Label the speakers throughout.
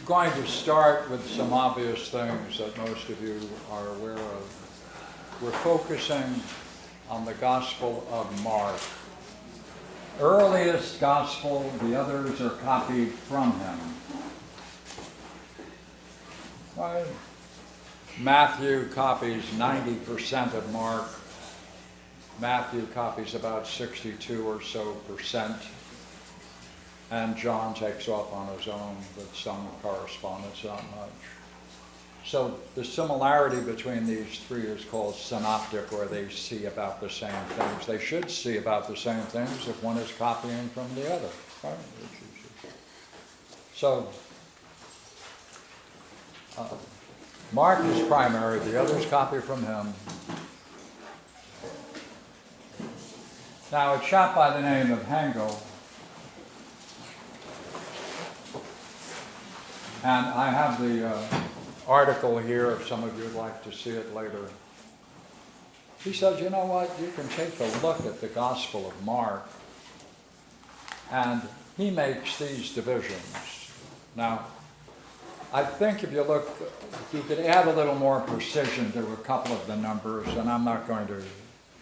Speaker 1: Going to start with some obvious things that most of you are aware of. We're focusing on the Gospel of Mark. Earliest Gospel, the others are copied from him. Right? Matthew copies 90% of Mark. Matthew copies about 62 or so percent. And John takes off on his own with some correspondence, not much. So the similarity between these three is called synoptic, or they see about the same things. They should see about the same things if one is copying from the other. Right? So Mark is primary, the others copy from him. Now, a chap by the name of Hengel, and I have the article here if some of you would like to see it later. He says, you know what, you can take a look at the Gospel of Mark, and he makes these divisions. Now, I think if you look, you could add a little more precision to a couple of the numbers, and I'm not going to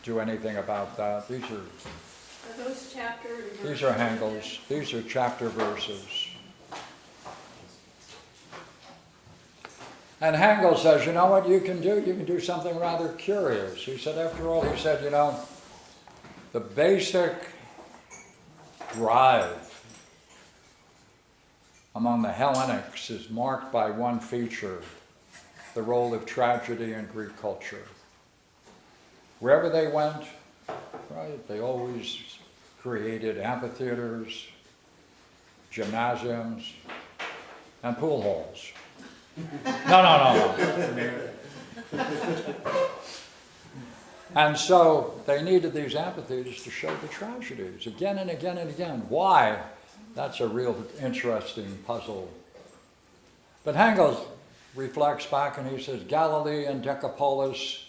Speaker 1: do anything about that. These
Speaker 2: Are those chapter and verse?
Speaker 1: These are Hengel's. These are chapter verses. And Hengel says, you know what you can do? You can do something rather curious. He said, after all, he said, you know, the basic drive among the Hellenics is marked by one feature, the role of tragedy in Greek culture. Wherever they went, right, they always created amphitheaters, gymnasiums, and pool halls. No. And so they needed these amphitheaters to show the tragedies again and again and again. Why? That's a real interesting puzzle. But Hengel reflects back and he says, Galilee and Decapolis,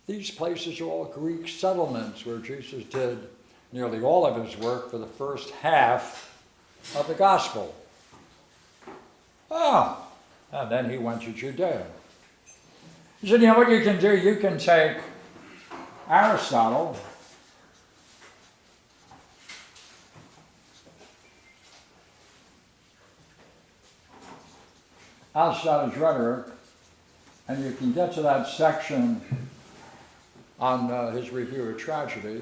Speaker 1: these places are all Greek settlements where Jesus did nearly all of his work for the first half of the gospel. And then he went to Judea. He said, you know what you can do? You can take Aristotle's rhetoric, and you can get to that section on his review of tragedy,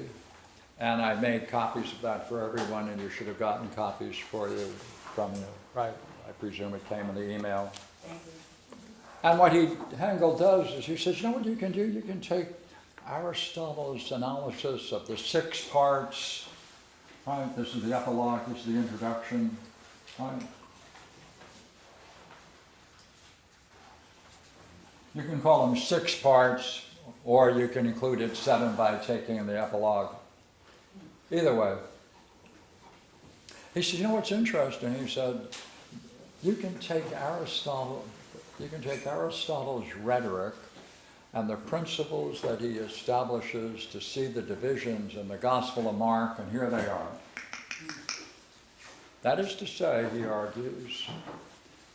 Speaker 1: and I made copies of that for everyone, and you should have gotten copies from you, right? I presume it came in the email. And what Hengel does is he says, you know what you can do? You can take Aristotle's analysis of the 6 parts, right? This is the epilogue, this is the introduction, right? You can call them 6 parts, or you can include it 7 by taking the epilogue. Either way. He said, you know what's interesting? He said, you can take Aristotle's rhetoric and the principles that he establishes to see the divisions in the Gospel of Mark, and here they are. That is to say, he argues,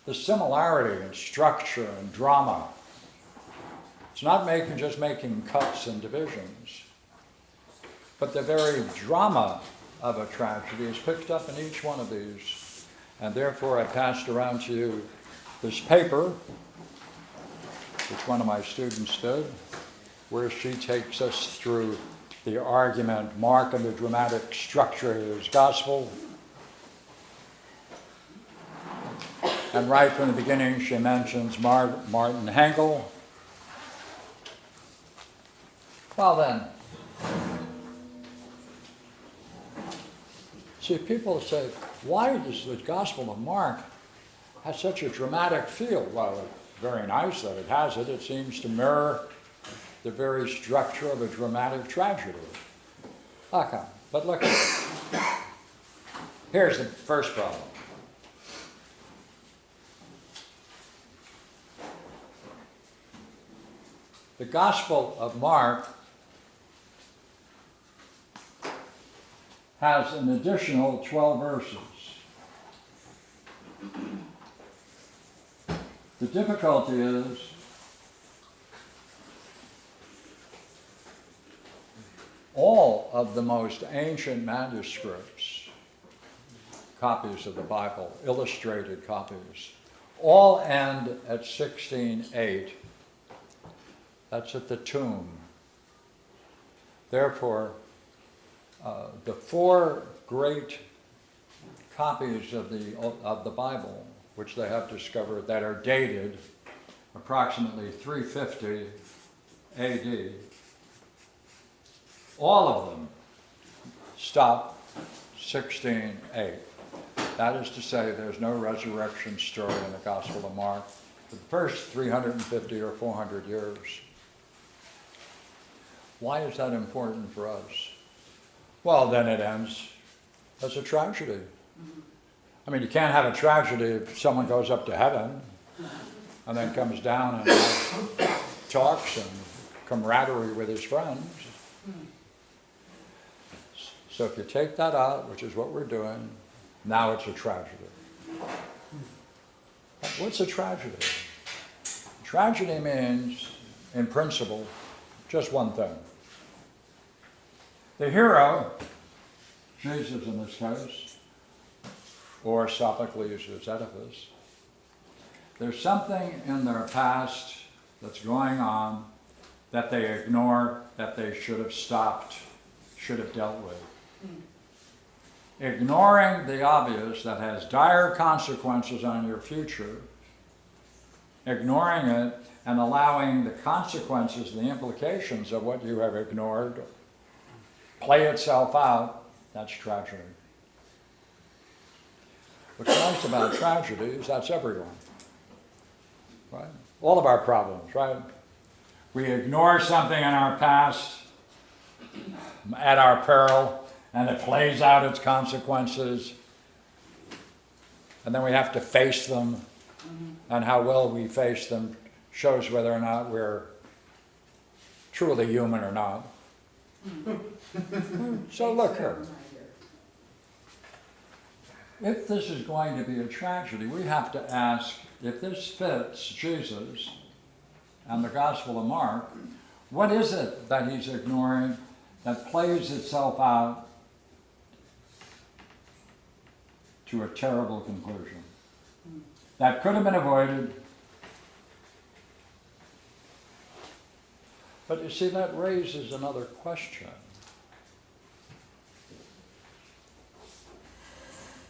Speaker 1: the similarity in structure and drama. It's not just making cuts and divisions, but the very drama of a tragedy is picked up in each one of these. And therefore I passed around to you this paper, which one of my students did, where she takes us through the argument, Mark and the dramatic structure of his gospel. And right from the beginning she mentions Martin Hengel. Well then, see, people say, why does the Gospel of Mark have such a dramatic feel? Well, it's very nice that it has it. It seems to mirror the very structure of a dramatic tragedy. Okay, but look at it. Here's the first problem. The Gospel of Mark has an additional 12 verses. The difficulty is all of the most ancient manuscripts, copies of the Bible, illustrated copies, all end at 16:8. That's at the tomb. Therefore, the four great copies of the Bible, which they have discovered, that are dated approximately 350 AD, all of them stop 16:8. That is to say, there's no resurrection story in the Gospel of Mark for the first 350 or 400 years. Why is that important for us? Well, then it ends as a tragedy. I mean, you can't have a tragedy if someone goes up to heaven and then comes down and talks and camaraderie with his friends. So if you take that out, which is what we're doing, now it's a tragedy. What's a tragedy? Tragedy means, in principle, just one thing. The hero, Jesus in this case, or Sophocles as Oedipus, there's something in their past that's going on that they ignore, that they should have stopped, should have dealt with. Ignoring the obvious that has dire consequences on your future, ignoring it and allowing the consequences, the implications of what you have ignored play itself out, that's tragedy. What's nice about tragedy is that's everyone, right? All of our problems, right? We ignore something in our past at our peril, and it plays out its consequences, and then we have to face them, and how well we face them shows whether or not we're truly human or not. So look here. If this is going to be a tragedy, we have to ask if this fits Jesus and the Gospel of Mark, what is it that he's ignoring that plays itself out to a terrible conclusion that could have been avoided? But you see, that raises another question.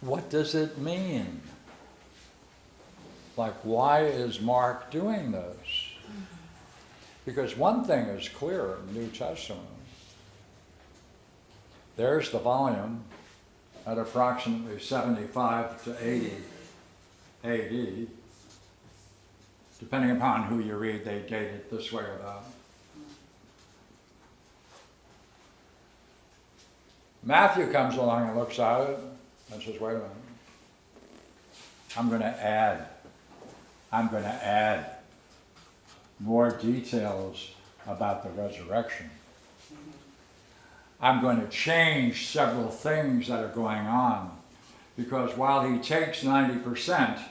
Speaker 1: What does it mean? Like, why is Mark doing this? Because one thing is clear in the New Testament. There's the volume at approximately 75 to 80 AD. Depending upon who you read, they date it this way or that. Matthew comes along and looks at it and says, wait a minute, I'm going to add more details about the resurrection. I'm going to change several things that are going on, because while he takes 90%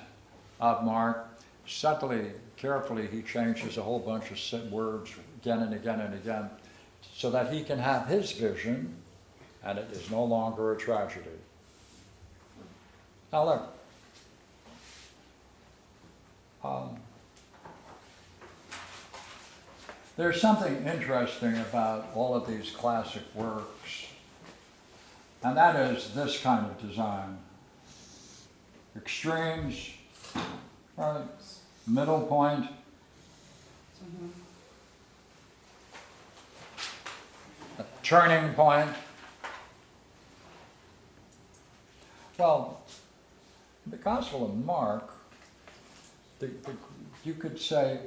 Speaker 1: of Mark, subtly, carefully, he changes a whole bunch of words again and again and again, so that he can have his vision, and it is no longer a tragedy. Now look, there's something interesting about all of these classic works, and that is this kind of design. Extremes, right? Middle point. A turning point. Well, the Gospel of Mark, you could say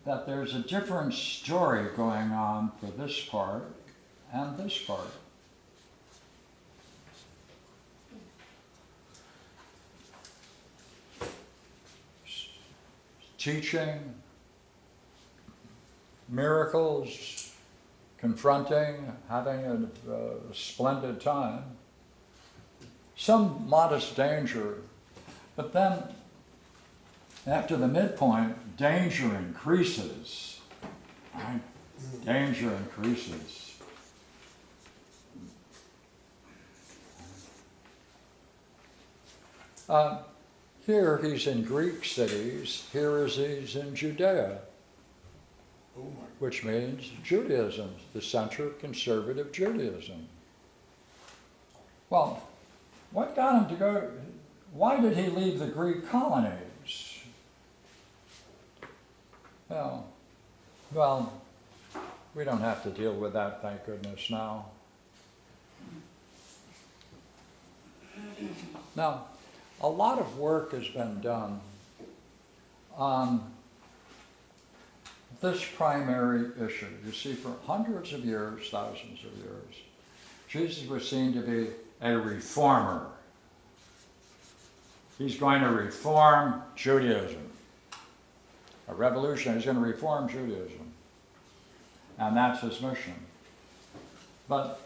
Speaker 1: that there's a different story going on for this part and this part. Teaching, miracles, confronting, having a splendid time, some modest danger, but then after the midpoint, danger increases, right? Danger increases. Here he's in Greek cities, here he's in Judea, which means Judaism, the center of conservative Judaism. Well, what got him to go? Why did he leave the Greek colonies? Well, we don't have to deal with that, thank goodness, now. Now, a lot of work has been done on this primary issue. You see, for hundreds of years, thousands of years, Jesus was seen to be a reformer. He's going to reform Judaism. A revolutionary, he's going to reform Judaism. And that's his mission. But,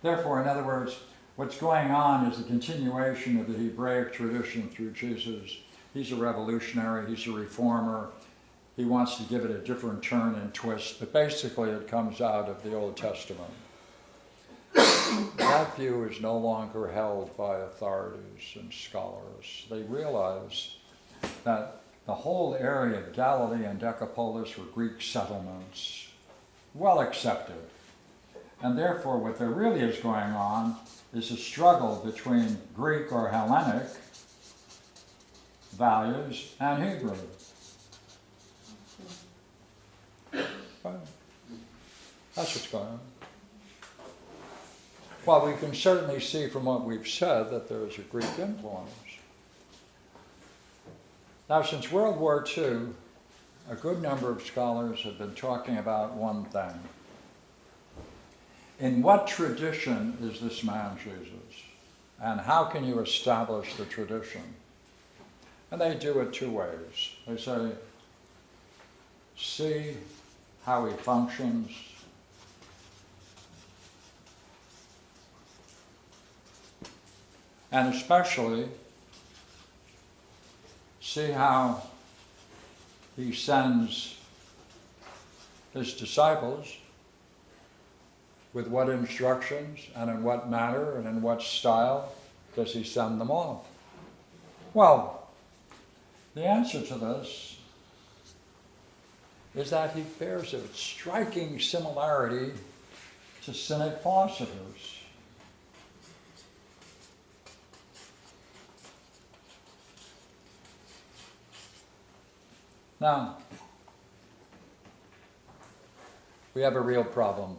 Speaker 1: therefore, in other words, what's going on is the continuation of the Hebraic tradition through Jesus. He's a revolutionary, he's a reformer. He wants to give it a different turn and twist, but basically it comes out of the Old Testament. That view is no longer held by authorities and scholars. They realize that the whole area of Galilee and Decapolis were Greek settlements, well accepted. And therefore what there really is going on is a struggle between Greek or Hellenic values and Hebrew. That's what's going on. Well, we can certainly see from what we've said that there is a Greek influence. Now, since World War II, a good number of scholars have been talking about one thing. In what tradition is this man Jesus? And how can you establish the tradition? And they do it two ways. They say, see how he functions, and especially see how he sends his disciples, with what instructions and in what manner and in what style does he send them off? Well, the answer to this is that he bears a striking similarity to Cynic philosophers. Now, we have a real problem.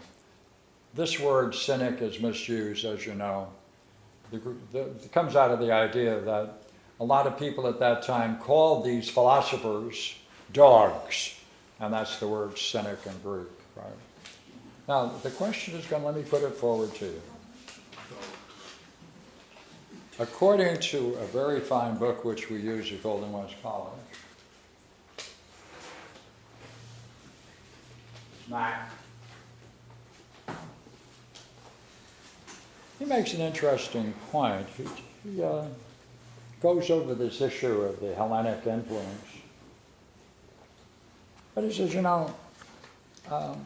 Speaker 1: This word cynic is misused, as you know. It comes out of the idea that a lot of people at that time called these philosophers dogs, and that's the word cynic in Greek, right? Now, the question is going to, let me put it forward to you. According to a very fine book which we use at Golden West College, Mac, he makes an interesting point. He goes over this issue of the Hellenic influence. But he says, you know, I'm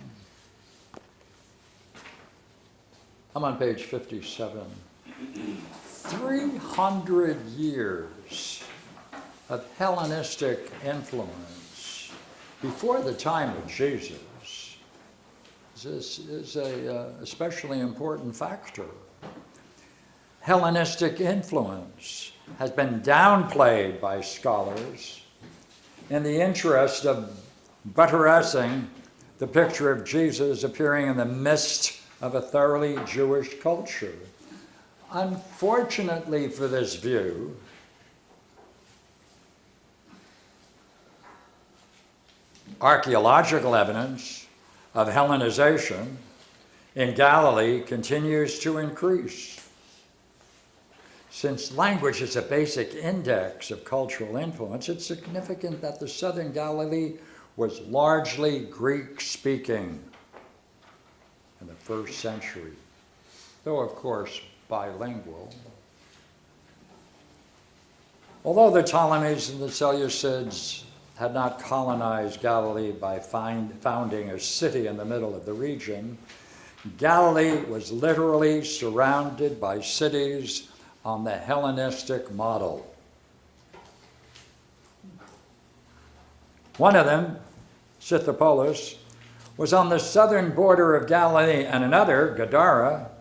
Speaker 1: on page 57. 300 years of Hellenistic influence before the time of Jesus. This is a especially important factor. Hellenistic influence has been downplayed by scholars in the interest of buttressing the picture of Jesus appearing in the midst of a thoroughly Jewish culture. Unfortunately for this view, archaeological evidence of Hellenization in Galilee continues to increase. Since language is a basic index of cultural influence, it's significant that the southern Galilee was largely Greek-speaking in the first century, though of course bilingual. Although the Ptolemies and the Seleucids had not colonized Galilee by founding a city in the middle of the region, Galilee was literally surrounded by cities on the Hellenistic model. One of them, Scythopolis, was on the southern border of Galilee, and another, Gadara,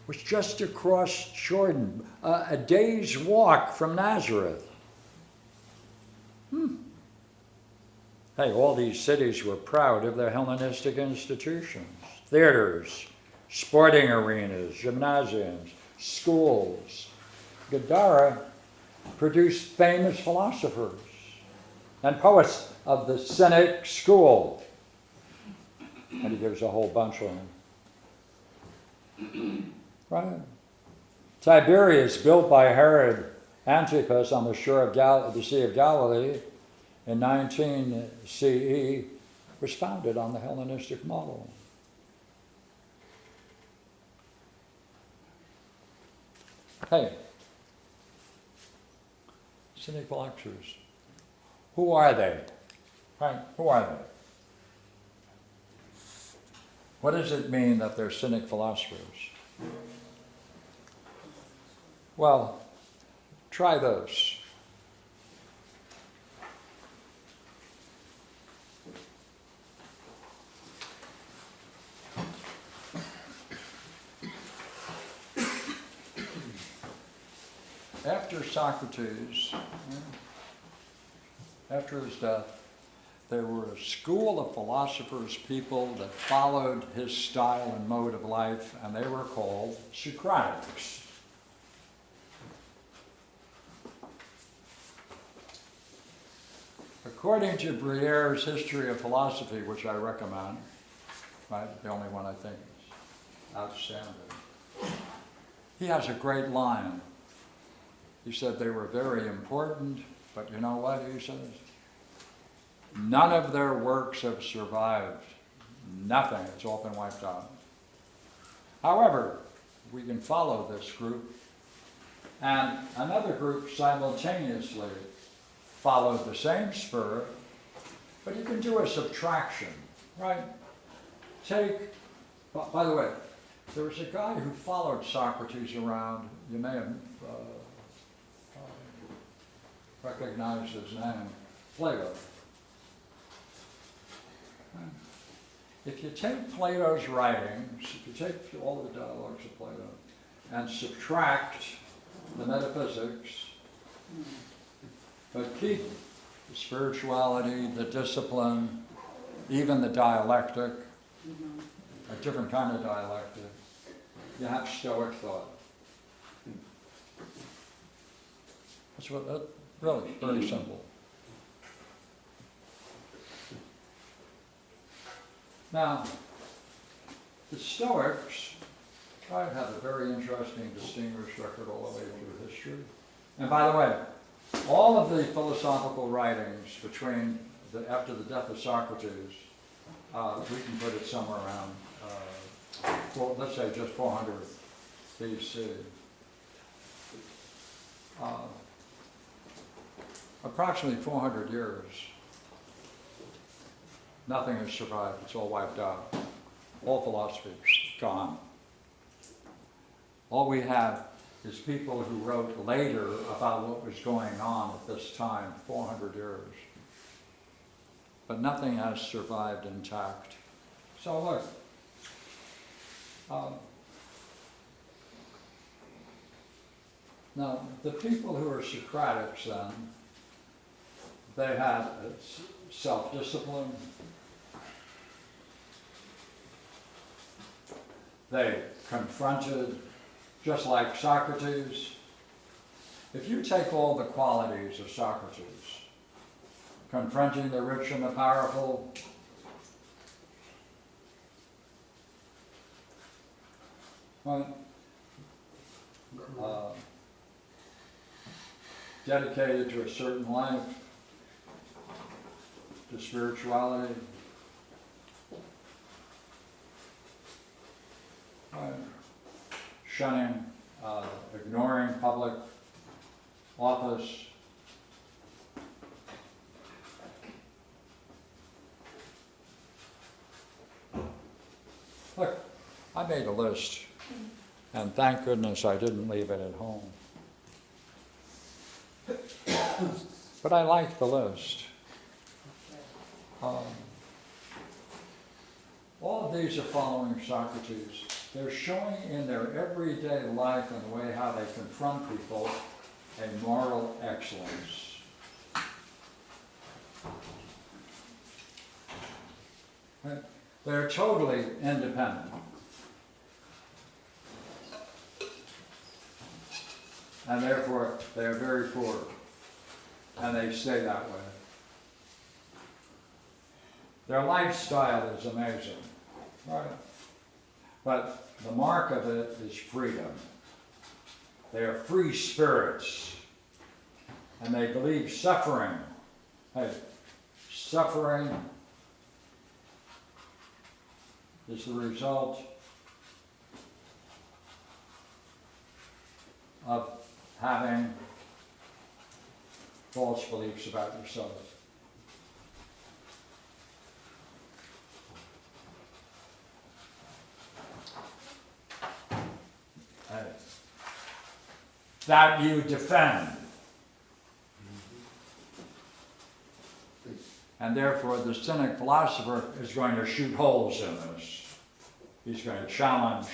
Speaker 1: was just across Jordan, a day's walk from Nazareth. Hey, all these cities were proud of their Hellenistic institutions, theaters, sporting arenas, gymnasiums, schools. Gadara produced famous philosophers and poets of the Cynic school. And he gives a whole bunch of them. Right. Tiberias, built by Herod Antipas on the shore of the Sea of Galilee in 19 CE, was founded on the Hellenistic model. Hey, Cynic philosophers, who are they? Right? Who are they? What does it mean that they're Cynic philosophers? Well, try this. After Socrates, after his death, there were a school of philosophers, people that followed his style and mode of life, and they were called Socratics. According to Bruyère's History of Philosophy, which I recommend, right, the only one I think is outstanding, he has a great line. He said they were very important, but you know what he says? None of their works have survived. Nothing. It's all been wiped out. However, we can follow this group, and another group simultaneously followed the same spirit, but you can do a subtraction, right? By the way, there was a guy who followed Socrates around. You may have recognized his name, Plato. If you take Plato's writings, if you take all the dialogues of Plato and subtract the metaphysics, but keep the spirituality, the discipline, even the dialectic, a different kind of dialectic, you have Stoic thought. That's what, really, very simple. Now, the Stoics have a very interesting, distinguished record all the way through history. And by the way, all of the philosophical writings after the death of Socrates, we can put it somewhere around, let's say just 400 BC. Approximately 400 years. Nothing has survived. It's all wiped out. All philosophy, gone. All we have is people who wrote later about what was going on at this time, 400 years. But nothing has survived intact. So look, now the people who are Socratics then, they had self-discipline. They confronted, just like Socrates. If you take all the qualities of Socrates, confronting the rich and the powerful, dedicated to a certain life, to spirituality. Shunning, ignoring public office. Look, I made a list, and thank goodness I didn't leave it at home. But I like the list. All of these are following Socrates. They're showing in their everyday life and the way how they confront people a moral excellence. They're totally independent. And therefore, they're very poor. And they stay that way. Their lifestyle is amazing, right? But the mark of it is freedom. They are free spirits. And they believe suffering. Hey, suffering is the result of having false beliefs about yourself. That you defend. And therefore the cynic philosopher is going to shoot holes in this. He's going to challenge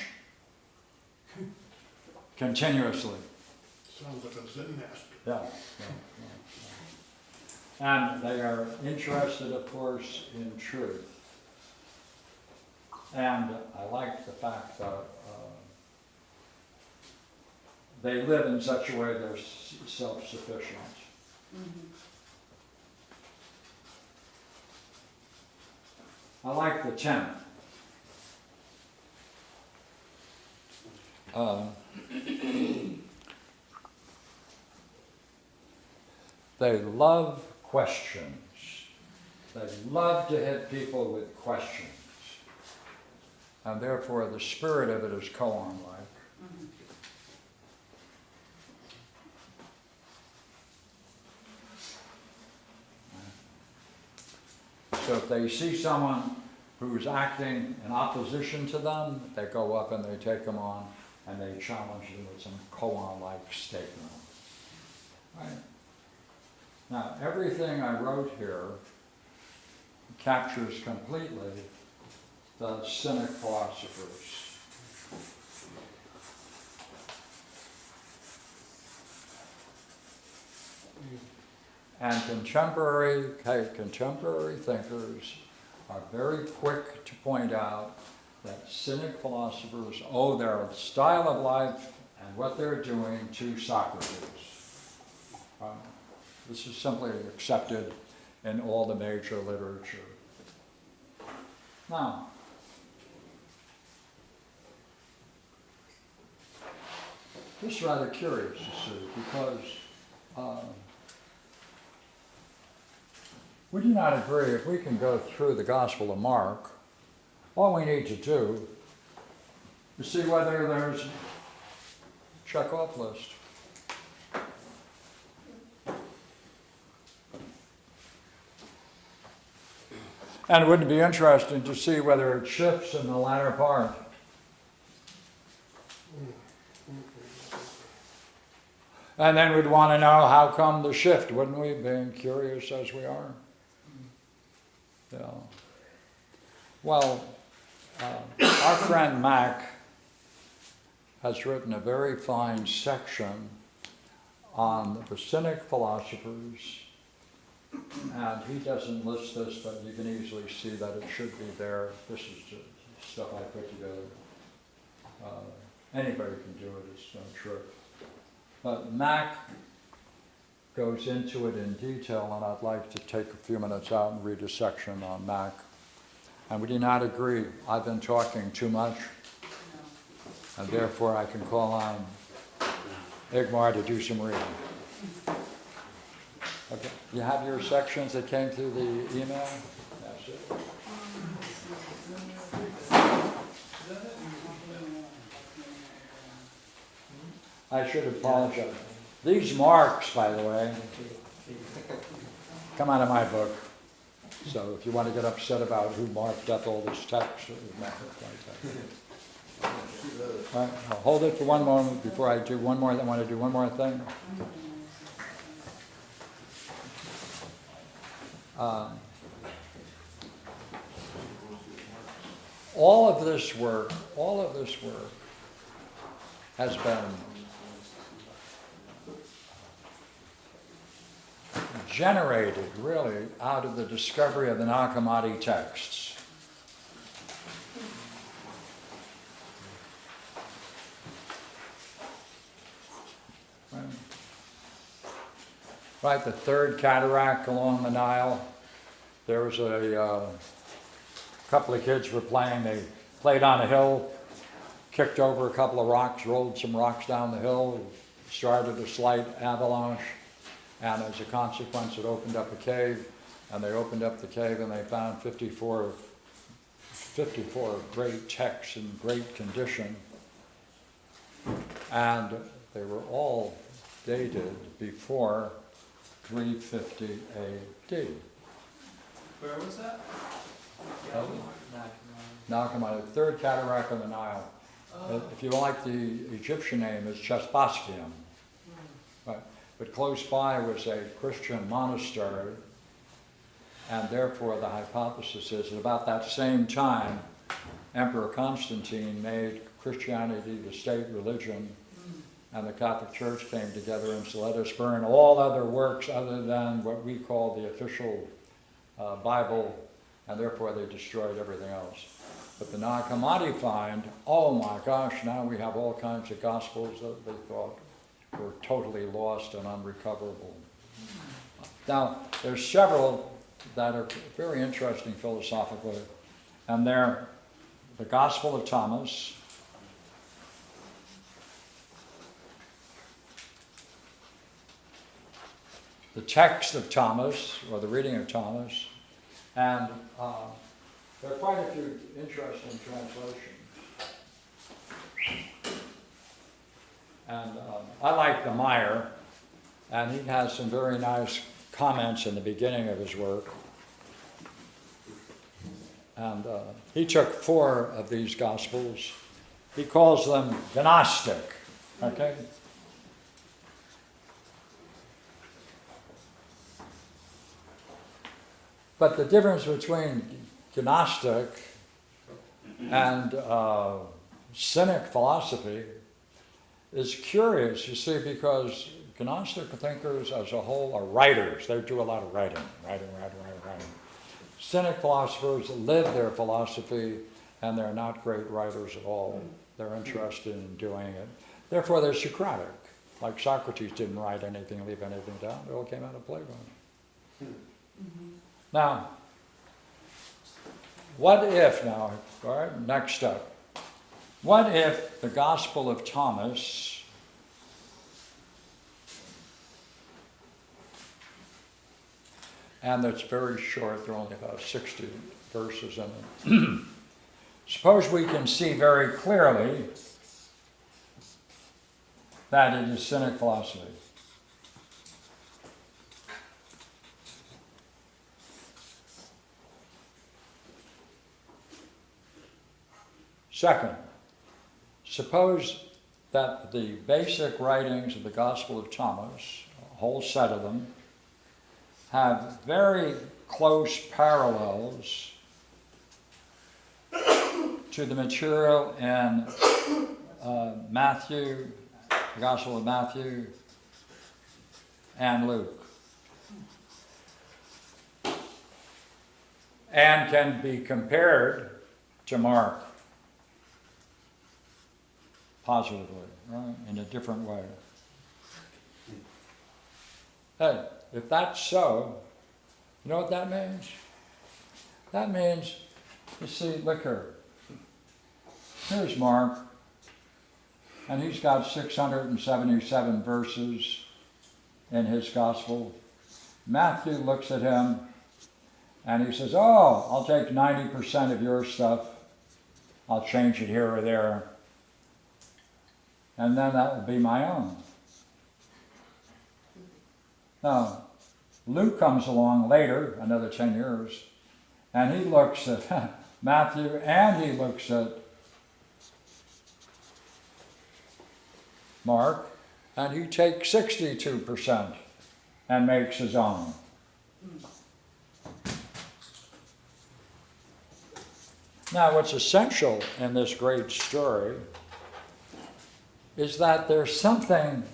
Speaker 1: continuously.
Speaker 3: Sounds like a Zen master.
Speaker 1: Yeah. And they are interested, of course, in truth. And I like the fact that they live in such a way they're self-sufficient. I like the 10th. They love questions. They love to hit people with questions. And therefore the spirit of it is koan-like. So if they see someone who's acting in opposition to them, they go up and they take them on and they challenge them with some koan-like statement. Right? Now, everything I wrote here captures completely the cynic philosophers. And contemporary thinkers are very quick to point out that cynic philosophers owe their style of life and what they're doing to Socrates. This is simply accepted in all the major literature. Now, this is rather curious to see because we do not agree. If we can go through the Gospel of Mark, all we need to do is see whether there's a check-off list. And it would be interesting to see whether it shifts in the latter part. And then we'd want to know how come the shift, wouldn't we, being curious as we are? Yeah. Well, our friend Mac has written a very fine section on the cynic philosophers, and he doesn't list this, but you can easily see that it should be there. This is just stuff I put together. Anybody can do it, it's no trick. But Mac goes into it in detail, and I'd like to take a few minutes out and read a section on Mac. And we do not agree. I've been talking too much, and therefore I can call on Igmar to do some reading. Okay. You have your sections that came through the email? That's it. I should apologize. These marks, by the way, come out of my book. So if you want to get upset about who marked up all this text, it was not like that. All right, I'll hold it for one moment before I do one more. I want to do one more thing. All of this work has been generated really out of the discovery of the Nag Hammadi texts. Right, the third cataract along the Nile. There was a couple of kids were playing. They played on a hill, kicked over a couple of rocks, rolled some rocks down the hill, started a slight avalanche, and as a consequence it opened up a cave, and they opened up the cave and they found 54 great texts in great condition, and they were all dated before 350 AD.
Speaker 4: Where was that?
Speaker 1: Nag Hammadi, the third cataract of the Nile. If you like, the Egyptian name is Chespaspium. But close by was a Christian monastery, and therefore the hypothesis is that about that same time, Emperor Constantine made Christianity the state religion, and the Catholic Church came together and said, let us burn all other works other than what we call the official Bible, and therefore they destroyed everything else. But the Nag Hammadi find, oh my gosh, now we have all kinds of gospels that they thought were totally lost and unrecoverable. Now, there's several that are very interesting philosophically, and they're the Gospel of Thomas, the text of Thomas, or the reading of Thomas, and there are quite a few interesting translations. And I like the Meyer, and he has some very nice comments in the beginning of his work. And he took 4 of these Gospels. He calls them Gnostic, okay? But the difference between Gnostic and Cynic philosophy is curious, you see, because Gnostic thinkers as a whole are writers. They do a lot of writing. Cynic philosophers live their philosophy, and they're not great writers at all. They're interested in doing it. Therefore, they're Socratic. Like Socrates didn't write anything, leave anything down. It all came out of Plato. Now, what if, all right, next step. What if the Gospel of Thomas and it's very short, there are only about 60 verses in it. Suppose we can see very clearly that it is Cynic philosophy. Second, suppose that the basic writings of the Gospel of Thomas, a whole set of them, have very close parallels to the material in Matthew, the Gospel of Matthew, and Luke, and can be compared to Mark positively, right, in a different way. Hey, if that's so, you know what that means? That means, you see, look here. Here's Mark, and he's got 677 verses in his gospel, Matthew looks at him and he says, oh, I'll take 90% of your stuff. I'll change it here or there. And then that will be my own. Now, Luke comes along later, another 10 years, and he looks at Matthew and he looks at Mark, and he takes 62% and makes his own. Now, what's essential in this great story is that there's something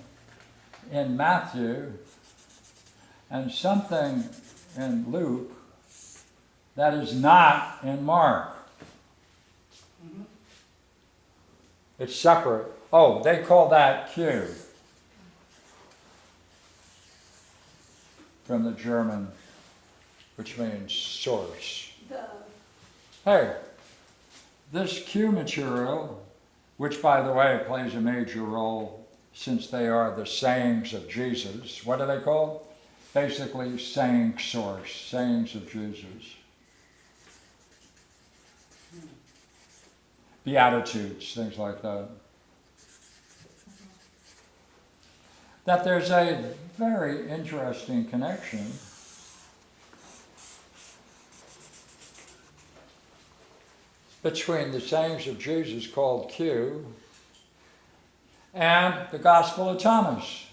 Speaker 1: in Matthew and something in Luke that is not in Mark. It's separate. Oh, they call that Q from the German, which means source. Hey, this Q material, which by the way plays a major role since they are the sayings of Jesus, what are they called? Basically saying source, sayings of Jesus. Beatitudes, things like that. That there's a very interesting connection between the sayings of Jesus called Q and the Gospel of Thomas.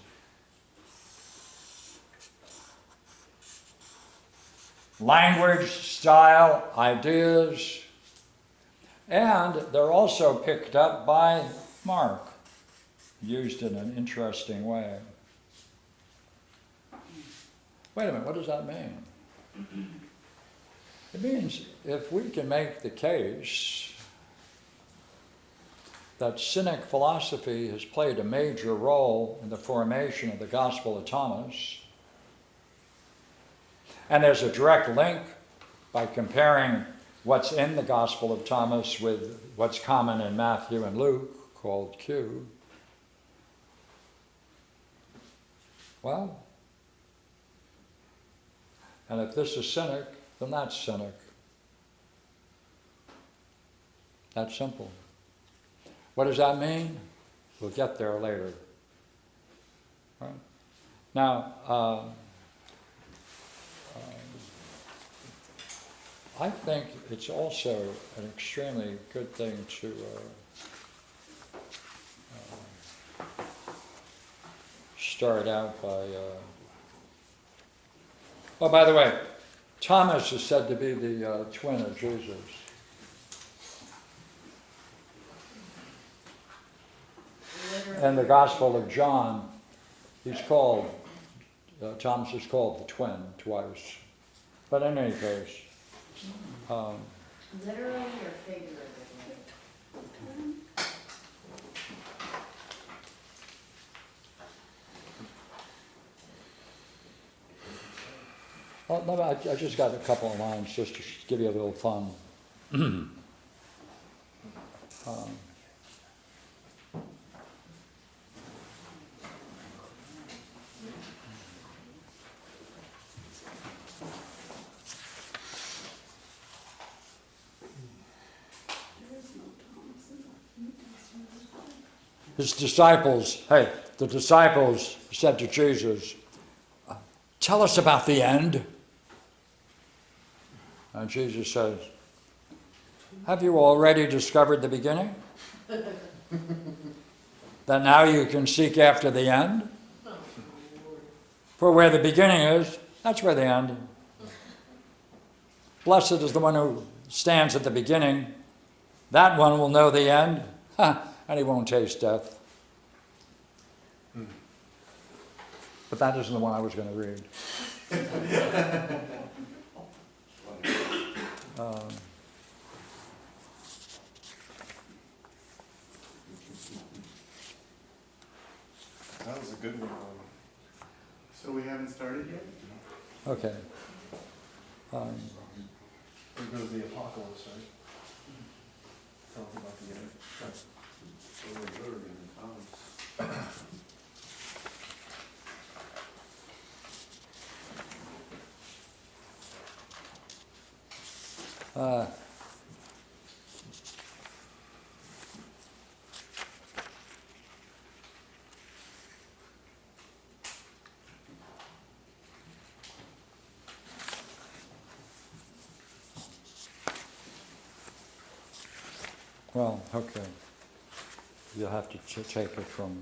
Speaker 1: Language, style, ideas, and they're also picked up by Mark, used in an interesting way. Wait a minute, what does that mean? It means if we can make the case that Cynic philosophy has played a major role in the formation of the Gospel of Thomas, and there's a direct link by comparing what's in the Gospel of Thomas with what's common in Matthew and Luke, called Q. Well, and if this is Cynic, then that's Cynic. That's simple. What does that mean? We'll get there later. Right? Now, I think it's also an extremely good thing to start out by... Oh, by the way, Thomas is said to be the twin of Jesus. In the Gospel of John, he's called, Thomas is called the twin twice. But in any case,
Speaker 5: literally or figuratively?
Speaker 1: well, no, I just got a couple of lines just to give you a little fun. His disciples, the disciples said to Jesus, tell us about the end. And Jesus says, have you already discovered the beginning? That now you can seek after the end? For where the beginning is, that's where the end. Blessed is the one who stands at the beginning. That one will know the end, and he won't taste death. But that isn't the one I was going to read.
Speaker 4: That was a good one.
Speaker 6: So we haven't started yet?
Speaker 1: Okay.
Speaker 4: There goes the apocalypse, right? Tell us about the end.
Speaker 1: Uh, Well, okay. You'll have to take it from.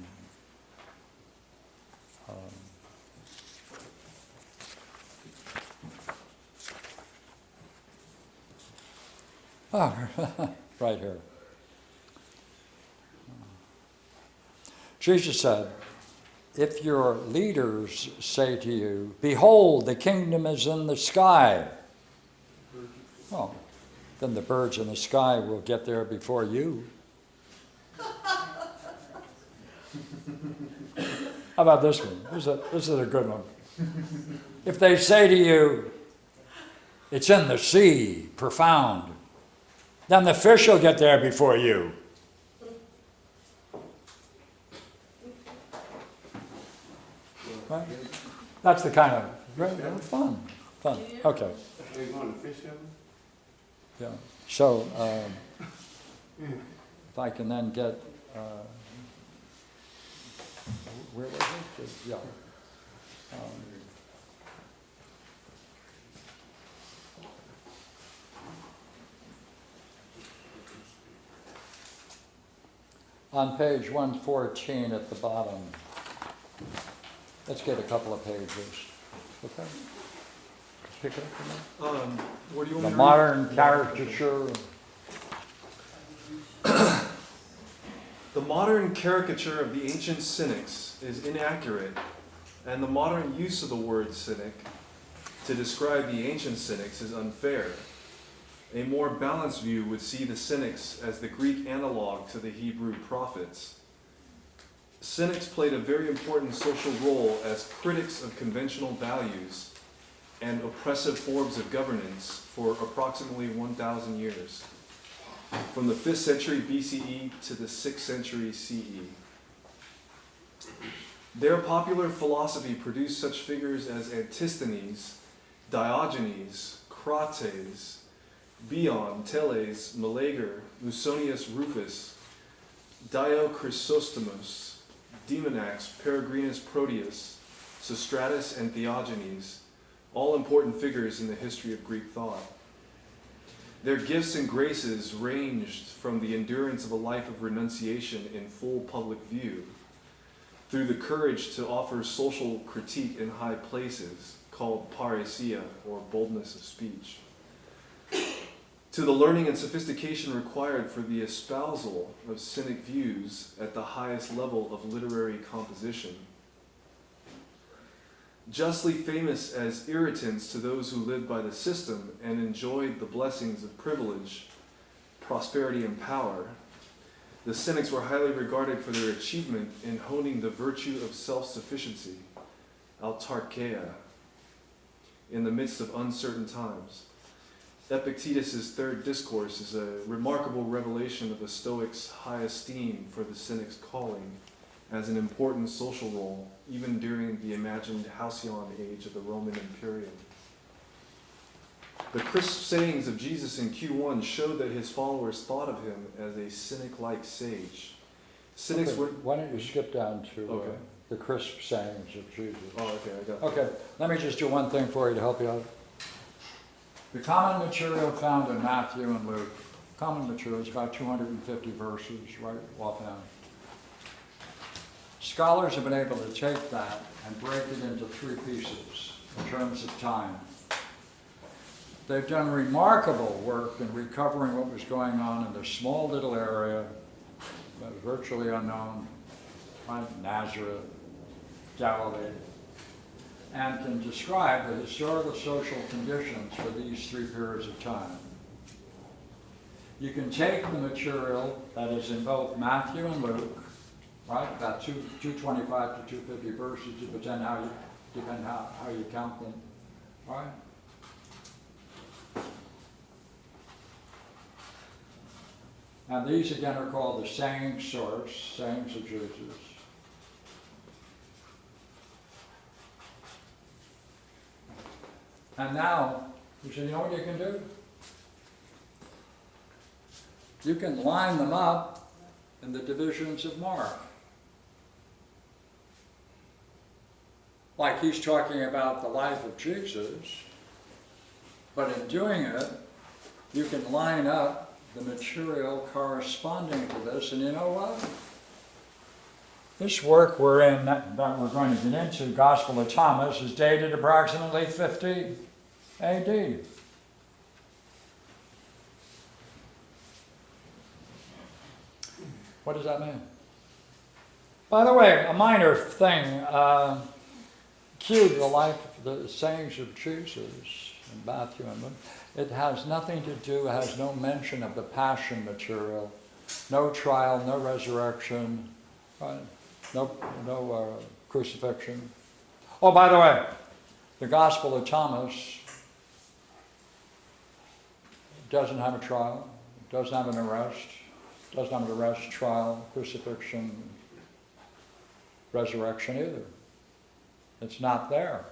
Speaker 1: Oh, right here. Jesus said, if your leaders say to you, behold, the kingdom is in the sky, well, then the birds in the sky will get there before you. How about this one? This is a good one. If they say to you, it's in the sea, profound, then the fish will get there before you. Right? That's the kind of fun. Okay.
Speaker 6: Are you going to fish heaven?
Speaker 1: Yeah. So if I can then get where was it? Yeah. On page 114 at the bottom. Let's get a couple of pages. Okay? Pick it up from there.
Speaker 4: Where do you want
Speaker 1: The
Speaker 4: me to
Speaker 1: modern caricature.
Speaker 4: The modern caricature of the ancient cynics is inaccurate, and the modern use of the word cynic to describe the ancient cynics is unfair. A more balanced view would see the cynics as the Greek analog to the Hebrew prophets. Cynics played a very important social role as critics of conventional values and oppressive forms of governance for approximately 1,000 years, from the 5th century BCE to the 6th century CE. Their popular philosophy produced such figures as Antisthenes, Diogenes, Crates, Bion, Teles, Meleager, Musonius Rufus, Dio Chrysostomus, Demonax, Peregrinus Proteus, Sostratus, and Theogenes, all important figures in the history of Greek thought. Their gifts and graces ranged from the endurance of a life of renunciation in full public view, through the courage to offer social critique in high places, called parrhesia, or boldness of speech, to the learning and sophistication required for the espousal of cynic views at the highest level of literary composition. Justly famous as irritants to those who lived by the system and enjoyed the blessings of privilege, prosperity, and power, the cynics were highly regarded for their achievement in honing the virtue of self-sufficiency, autarkeia, in the midst of uncertain times. Epictetus' third discourse is a remarkable revelation of the Stoics' high esteem for the cynic's calling as an important social role, even during the imagined halcyon age of the Roman Imperium. The crisp sayings of Jesus in Q1 showed that his followers thought of him as a cynic-like sage. Cynics
Speaker 1: Okay,
Speaker 4: were...
Speaker 1: why don't you skip down to
Speaker 4: Okay.
Speaker 1: the crisp sayings of Jesus?
Speaker 4: Oh, okay, I got that.
Speaker 1: Okay, let me just do one thing for you to help you out. The common material found in Matthew and Luke, common material is about 250 verses, right offhand. Scholars have been able to take that and break it into 3 pieces in terms of time. They've done remarkable work in recovering what was going on in this small little area that was virtually unknown, right? Nazareth, Galilee, and can describe the historical social conditions for these 3 periods of time. You can take the material that is in both Matthew and Luke, right, about 225 to 250 verses, depend how you count them, right? And these again are called the sayings source, sayings of Jesus. And now, you say, you know what you can do? you can line them up in the divisions of Mark. Like he's talking about the life of Jesus, but in doing it, you can line up the material corresponding to this, and you know what? This work we're in, that we're going to get into, Gospel of Thomas, is dated approximately 50 AD. What does that mean? By the way, a minor thing, Q, the life, the sayings of Jesus in Matthew and Luke, it has nothing to do, has no mention of the passion material, no trial, no resurrection, right? No crucifixion. Oh, by the way, the Gospel of Thomas doesn't have a trial, doesn't have an arrest, trial, crucifixion, resurrection either. It's not there.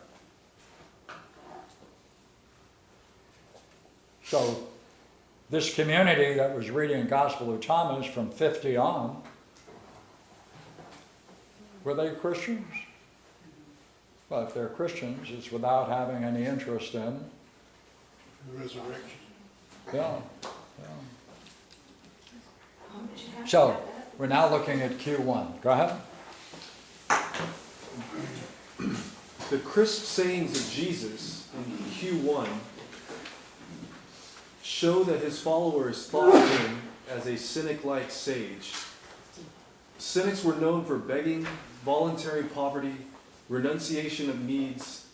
Speaker 1: So this community that was reading Gospel of Thomas from 50 on, were they Christians? Well, if they're Christians, it's without having any interest in
Speaker 3: The resurrection.
Speaker 1: yeah. So we're now looking at Q1. Go ahead.
Speaker 4: The crisp sayings of Jesus in Q1 show that his followers thought of him as a cynic-like sage. Cynics were known for begging, voluntary poverty, renunciation of needs,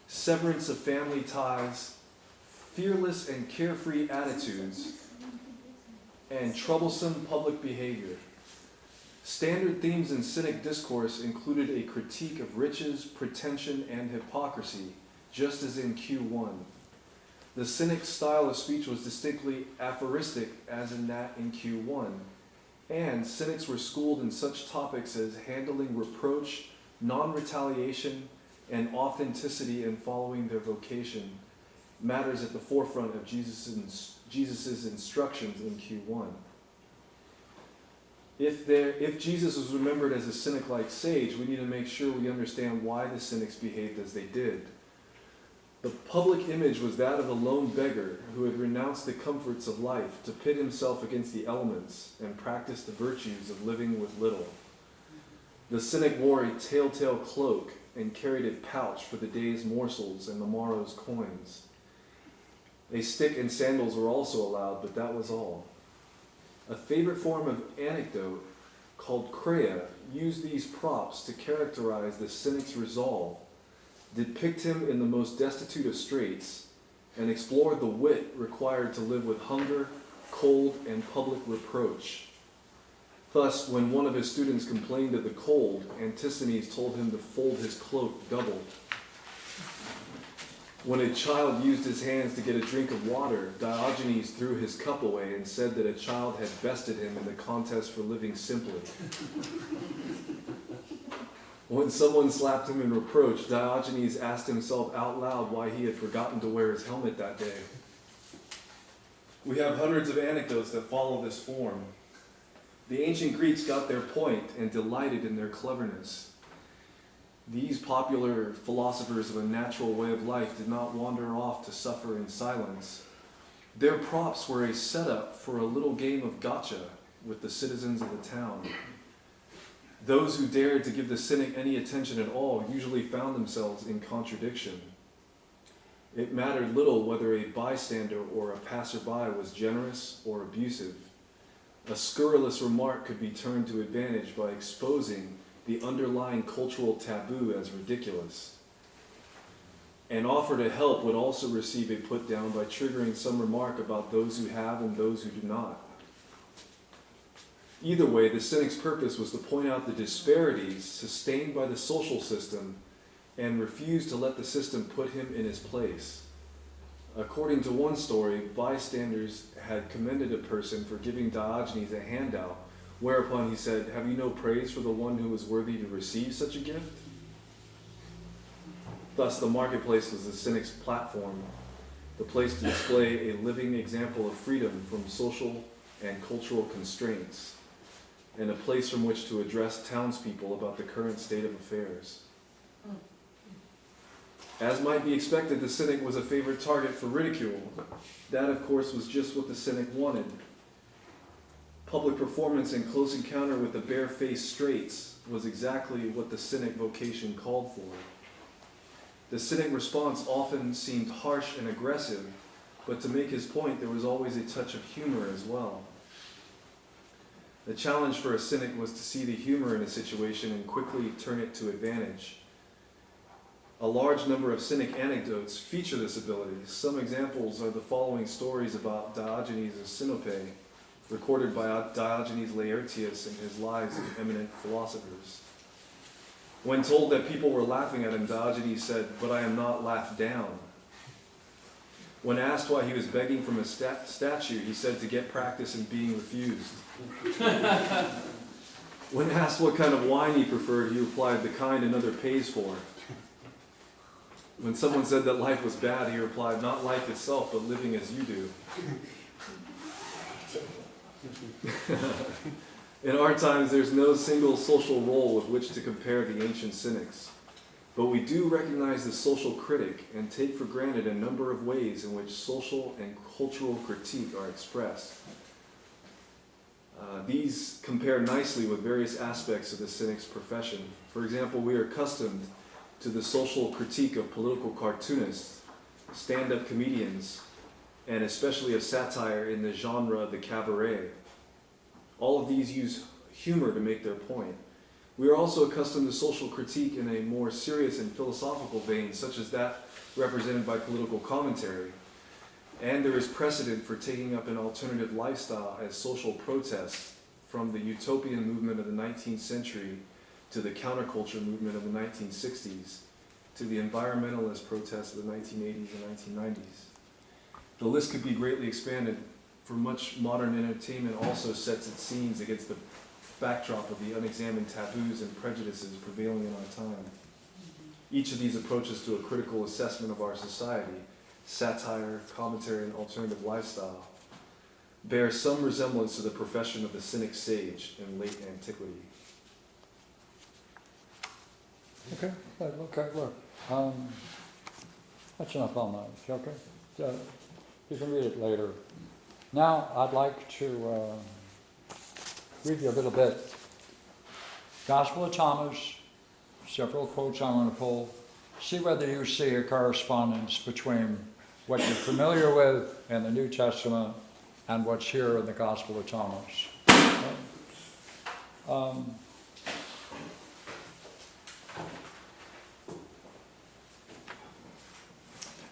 Speaker 4: severance of family ties, fearless and carefree attitudes, and troublesome public behavior. Standard themes in Cynic discourse included a critique of riches, pretension, and hypocrisy, just as in Q1. The Cynic style of speech was distinctly aphoristic, as in that in Q1, and Cynics were schooled in such topics as handling reproach, non-retaliation, and authenticity in following their vocation, matters at the forefront of Jesus' instructions in Q1. If Jesus was remembered as a cynic-like sage, we need to make sure we understand why the cynics behaved as they did. The public image was that of a lone beggar who had renounced the comforts of life to pit himself against the elements and practice the virtues of living with little. The cynic wore a telltale cloak and carried a pouch for the day's morsels and the morrow's coins. A stick and sandals were also allowed, but that was all. A favorite form of anecdote called crea used these props to characterize the cynic's resolve, depict him in the most destitute of straits, and explored the wit required to live with hunger, cold, and public reproach. Thus, when one of his students complained of the cold, Antisthenes told him to fold his cloak double. When a child used his hands to get a drink of water, Diogenes threw his cup away and said that a child had bested him in the contest for living simply. When someone slapped him in reproach, Diogenes asked himself out loud why he had forgotten to wear his helmet that day. We have hundreds of anecdotes that follow this form. The ancient Greeks got their point and delighted in their cleverness. These popular philosophers of a natural way of life did not wander off to suffer in silence. Their props were a setup for a little game of gotcha with the citizens of the town. Those who dared to give the cynic any attention at all usually found themselves in contradiction. It mattered little whether a bystander or a passerby was generous or abusive. A scurrilous remark could be turned to advantage by exposing the underlying cultural taboo as ridiculous. An offer to help would also receive a put down by triggering some remark about those who have and those who do not. Either way, the cynic's purpose was to point out the disparities sustained by the social system and refuse to let the system put him in his place. According to one story, bystanders had commended a person for giving Diogenes a handout, whereupon he said, "Have you no praise for the one who is worthy to receive such a gift?" Thus, the marketplace was the cynic's platform, the place to display a living example of freedom from social and cultural constraints, and a place from which to address townspeople about the current state of affairs. As might be expected, the cynic was a favorite target for ridicule. That, of course, was just what the cynic wanted. Public performance and close encounter with the bare-faced straits was exactly what the cynic vocation called for. The cynic response often seemed harsh and aggressive, but to make his point, there was always a touch of humor as well. The challenge for a cynic was to see the humor in a situation and quickly turn it to advantage. A large number of cynic anecdotes feature this ability. Some examples are the following stories about Diogenes of Sinope, recorded by Diogenes Laertius in his Lives of Eminent Philosophers. When told that people were laughing at him, Diogenes said, "But I am not laughed down." When asked why he was begging from a statue, he said to get practice in being refused. When asked what kind of wine he preferred, he replied, "The kind another pays for." When someone said that life was bad, he replied, "Not life itself, but living as you do." In our times, there's no single social role with which to compare the ancient cynics. But we do recognize the social critic and take for granted a number of ways in which social and cultural critique are expressed. These compare nicely with various aspects of the cynic's profession. For example, we are accustomed to the social critique of political cartoonists, stand-up comedians, and especially of satire in the genre of the cabaret. All of these use humor to make their point. We are also accustomed to social critique in a more serious and philosophical vein, such as that represented by political commentary. And there is precedent for taking up an alternative lifestyle as social protest, from the utopian movement of the 19th century to the counterculture movement of the 1960s, to the environmentalist protests of the 1980s and 1990s. The list could be greatly expanded, for much modern entertainment also sets its scenes against the backdrop of the unexamined taboos and prejudices prevailing in our time. Each of these approaches to a critical assessment of our society, satire, commentary, and alternative lifestyle, bears some resemblance to the profession of the cynic sage in late antiquity.
Speaker 1: Okay, look. That's enough on that, okay? You can read it later. Now, I'd like to read you a little bit. Gospel of Thomas, several quotes I want to pull. See whether you see a correspondence between what you're familiar with in the New Testament and what's here in the Gospel of Thomas.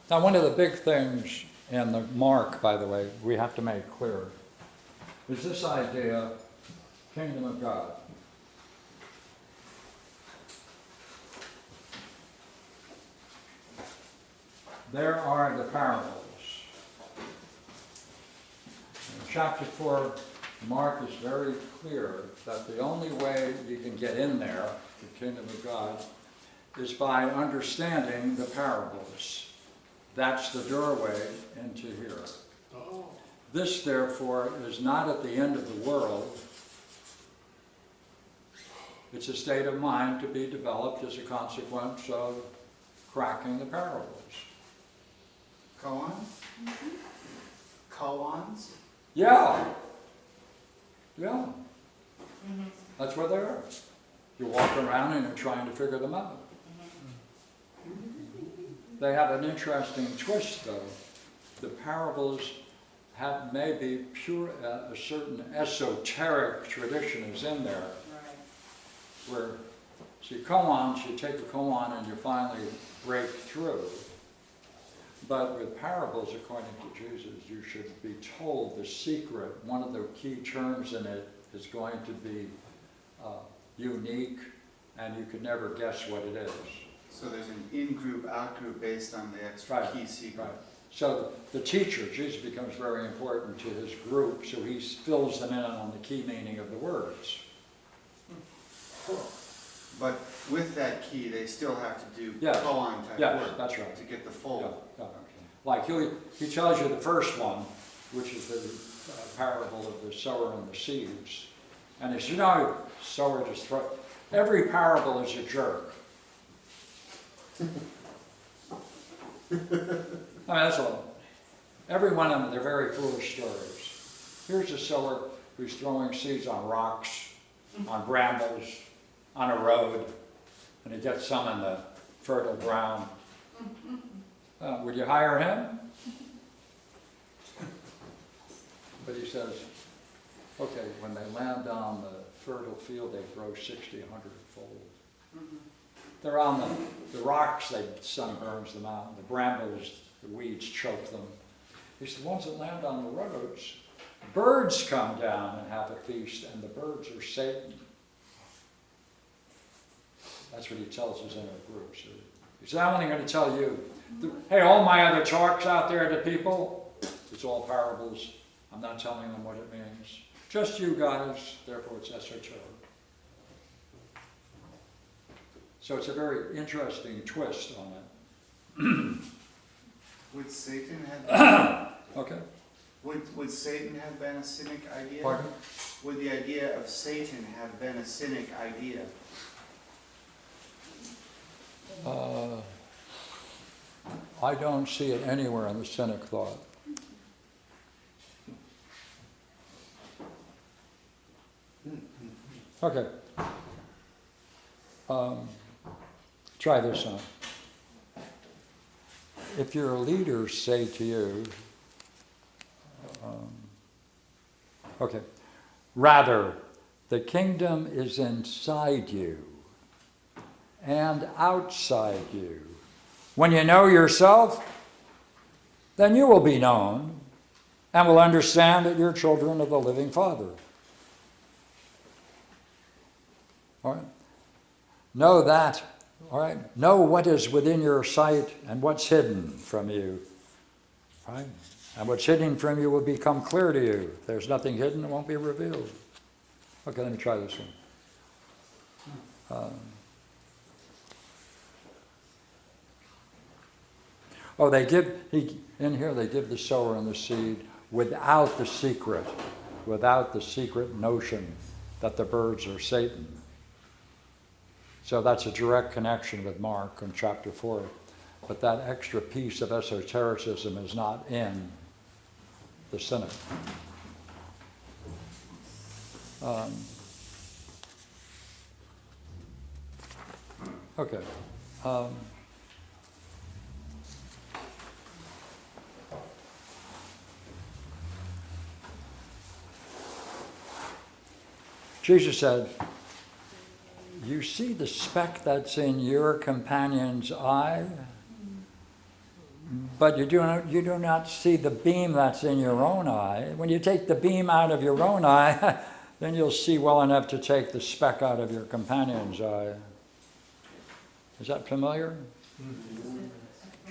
Speaker 1: Now, one of the big things in the Mark, by the way, we have to make clear, is this idea, kingdom of God. There are the parables. In chapter 4, Mark is very clear that the only way you can get in there, the kingdom of God, is by understanding the parables. That's the doorway into here.
Speaker 3: Oh,
Speaker 1: This, therefore, is not at the end of the world. It's a state of mind to be developed as a consequence of cracking the parables.
Speaker 6: Koans? Koans?
Speaker 1: Yeah. That's what they are. You walk around and you're trying to figure them out. They have an interesting twist, though. The parables have maybe pure, a certain esoteric tradition is in there. Where, see, koans, you take a koan and you finally break through. But with parables, according to Jesus, you should be told the secret. One of the key terms in it is going to be unique, and you could never guess what it is.
Speaker 6: So there's an in-group, out-group based on the extra
Speaker 1: Right,
Speaker 6: key secret.
Speaker 1: Right. So the teacher, Jesus, becomes very important to his group, so he fills them in on the key meaning of the words.
Speaker 6: But with that key, they still have to do
Speaker 1: Yes.
Speaker 6: koan type
Speaker 1: Yes,
Speaker 6: work
Speaker 1: that's right.
Speaker 6: to get the
Speaker 1: Yeah,
Speaker 6: full.
Speaker 1: yeah. Like he tells you the first one, which is parable of the sower and the seeds. And as you know, sower just throw. Every parable is a jerk. I mean, that's all. Every one of them, they're very foolish stories. Here's a sower who's throwing seeds on rocks, on brambles, on a road, and he gets some in the fertile ground. Would you hire him? But he says, okay, when they land on the fertile field, they grow 60, 100-fold. They're on the rocks, the sun burns them out. The brambles, the weeds choke them. He said, the ones that land on the roads, birds come down and have a feast, and the birds are Satan. That's what he tells us in our groups. He said, I'm only going to tell you. Hey, all my other talks out there to people, it's all parables. I'm not telling them what it means. Just you guys, therefore it's esoteric. So it's a very interesting twist on it.
Speaker 6: Would Satan have
Speaker 1: Okay.
Speaker 6: would Satan have been a cynic idea?
Speaker 1: Pardon?
Speaker 6: Would the idea of Satan have been a cynic idea?
Speaker 1: I don't see it anywhere in the Cynic thought. Okay. Try this on. If your leaders say to you, okay, rather, the kingdom is inside you and outside you. When you know yourself, then you will be known and will understand that you're children of the living Father. All right? Know that. All right? Know what is within your sight and what's hidden from you. Right? And what's hidden from you will become clear to you. If there's nothing hidden, it won't be revealed. Okay, let me try this one. They give the sower and the seed without the secret notion that the birds are Satan. So that's a direct connection with Mark in chapter 4. But that extra piece of esotericism is not in the Cynic. Okay. Jesus said, you see the speck that's in your companion's eye, but you do not see the beam that's in your own eye. When you take the beam out of your own eye, then you'll see well enough to take the speck out of your companion's eye. Is that familiar?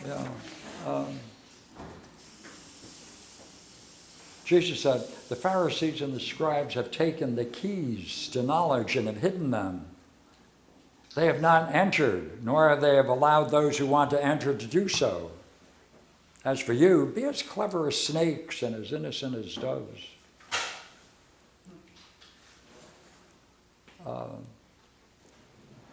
Speaker 1: Yeah. Jesus said, the Pharisees and the scribes have taken the keys to knowledge and have hidden them. They have not entered, nor have they allowed those who want to enter to do so. As for you, be as clever as snakes and as innocent as doves.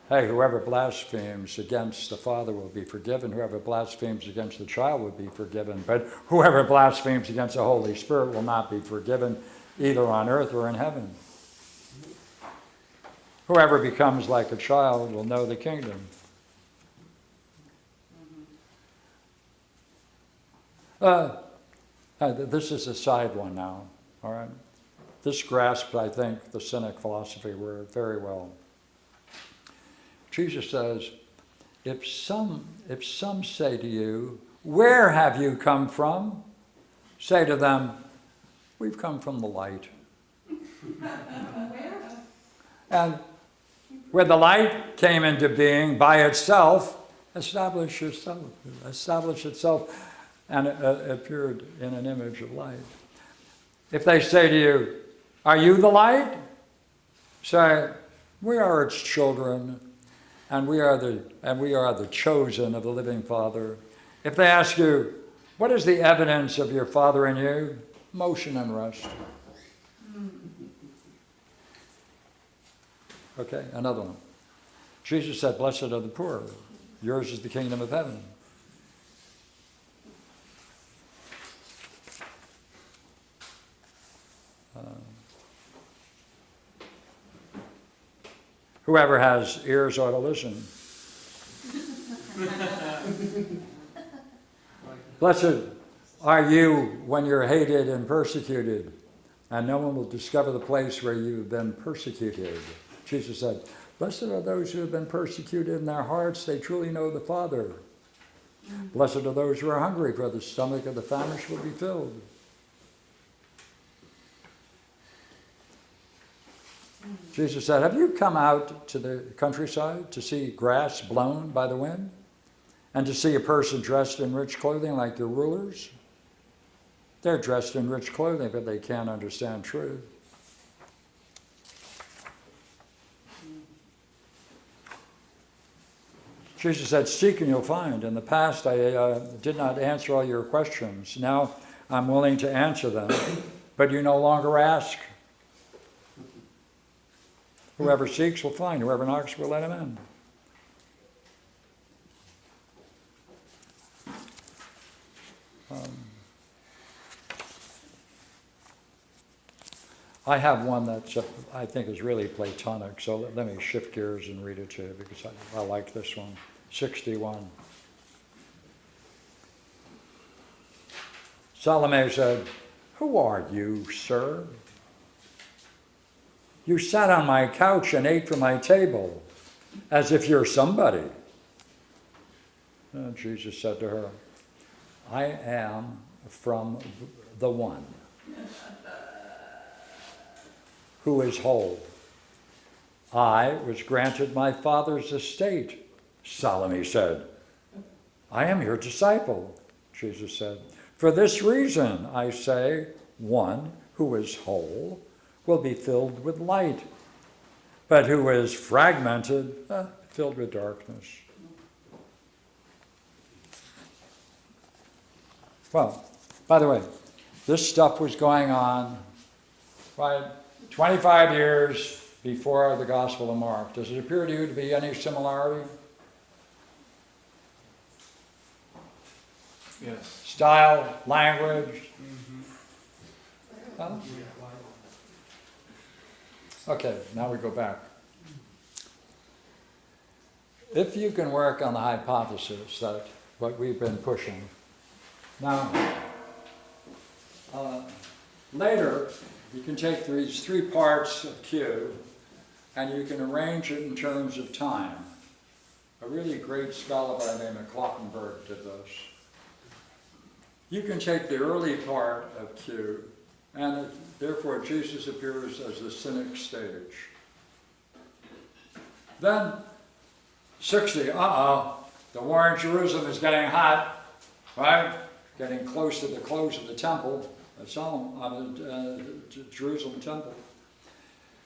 Speaker 1: Hey, whoever blasphemes against the Father will be forgiven. Whoever blasphemes against the child will be forgiven. But whoever blasphemes against the Holy Spirit will not be forgiven, either on earth or in heaven. Whoever becomes like a child will know the kingdom. This is a side one now, all right? This grasps, I think, the Cynic philosophy very well. Jesus says, if some say to you, where have you come from? Say to them, we've come from the light. And where the light came into being by itself, established itself and appeared in an image of light. If they say to you, are you the light? Say, we are its children, and we are the chosen of the living Father. If they ask you, what is the evidence of your Father in you? motion and rest. Okay, another one. Jesus said, blessed are the poor. Yours is the kingdom of heaven. Whoever has ears ought to listen. Blessed are you when you're hated and persecuted, and no one will discover the place where you've been persecuted. Jesus said, blessed are those who have been persecuted in their hearts, they truly know the Father. Blessed are those who are hungry, for the stomach of the famished will be filled. Jesus said, have you come out to the countryside to see grass blown by the wind? And to see a person dressed in rich clothing like the rulers? They're dressed in rich clothing, but they can't understand truth. Jesus said, seek and you'll find. In the past, I did not answer all your questions. Now I'm willing to answer them, but you no longer ask. Whoever seeks will find. Whoever knocks will let him in. I have one that I think is really Platonic, so let me shift gears and read it to you because I like this one. 61. Salome said, who are you, sir? You sat on my couch and ate from my table, as if you're somebody. And Jesus said to her, I am from the one who is whole. I was granted my Father's estate, Salome said. I am your disciple, Jesus said. For this reason, I say, one who is whole will be filled with light, but who is fragmented, filled with darkness. Well, by the way, this stuff was going on, right, 25 years before the Gospel of Mark. Does it appear to you to be any similarity?
Speaker 4: Yes.
Speaker 1: Style, language? Huh? Okay, now we go back. If you can work on the hypothesis that what we've been pushing, now, later, you can take these three parts of Q and you can arrange it in terms of time. A really great scholar by the name of Kloppenberg did this. You can take the early part of Q, and therefore Jesus appears as the cynic stage. Then 60, the war in Jerusalem is getting hot, right? Getting close to the close of the temple, Jerusalem temple.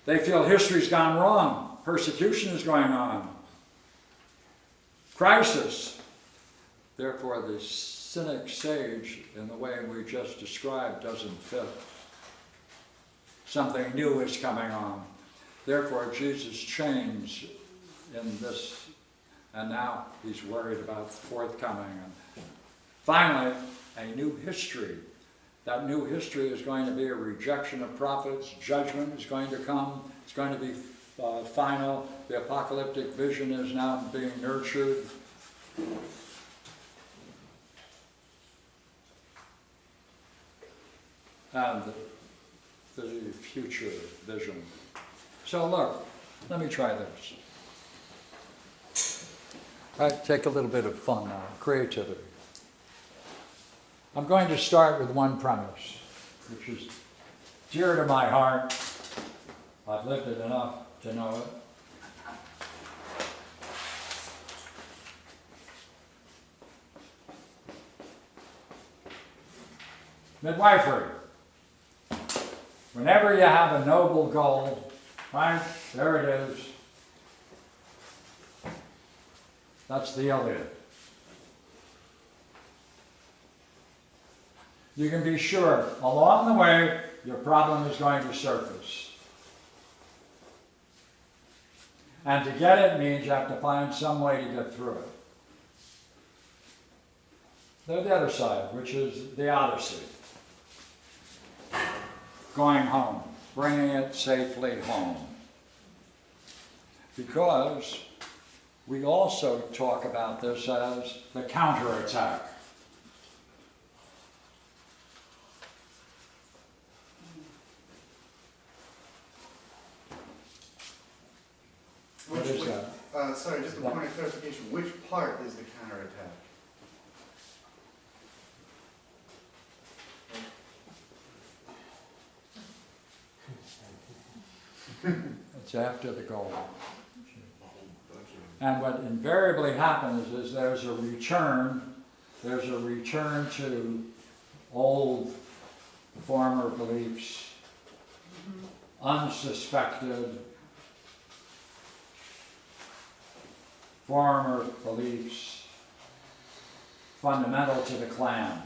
Speaker 1: They feel history's gone wrong. Persecution is going on. Crisis. Therefore, the cynic sage, in the way we just described, doesn't fit. Something new is coming on. Therefore, Jesus changed in this, and now he's worried about forthcoming. And finally, a new history. That new history is going to be a rejection of prophets. Judgment is going to come. It's going to be final. The apocalyptic vision is now being nurtured. And the future vision. So look, let me try this. All right, take a little bit of fun now, creativity. I'm going to start with one premise, which is dear to my heart. I've lived it enough to know it. Midwifery. Whenever you have a noble goal, right, there it is. That's the Iliad. you can be sure along the way your problem is going to surface. And to get it means you have to find some way to get through it. There's the other side, which is the Odyssey. Going home, bringing it safely home. Because we also talk about this as the counterattack. What is that?
Speaker 6: Sorry, just a point of clarification, which part is the counterattack?
Speaker 1: It's after the goal. And what invariably happens is there's a return to old former beliefs, unsuspected former beliefs, fundamental to the clan.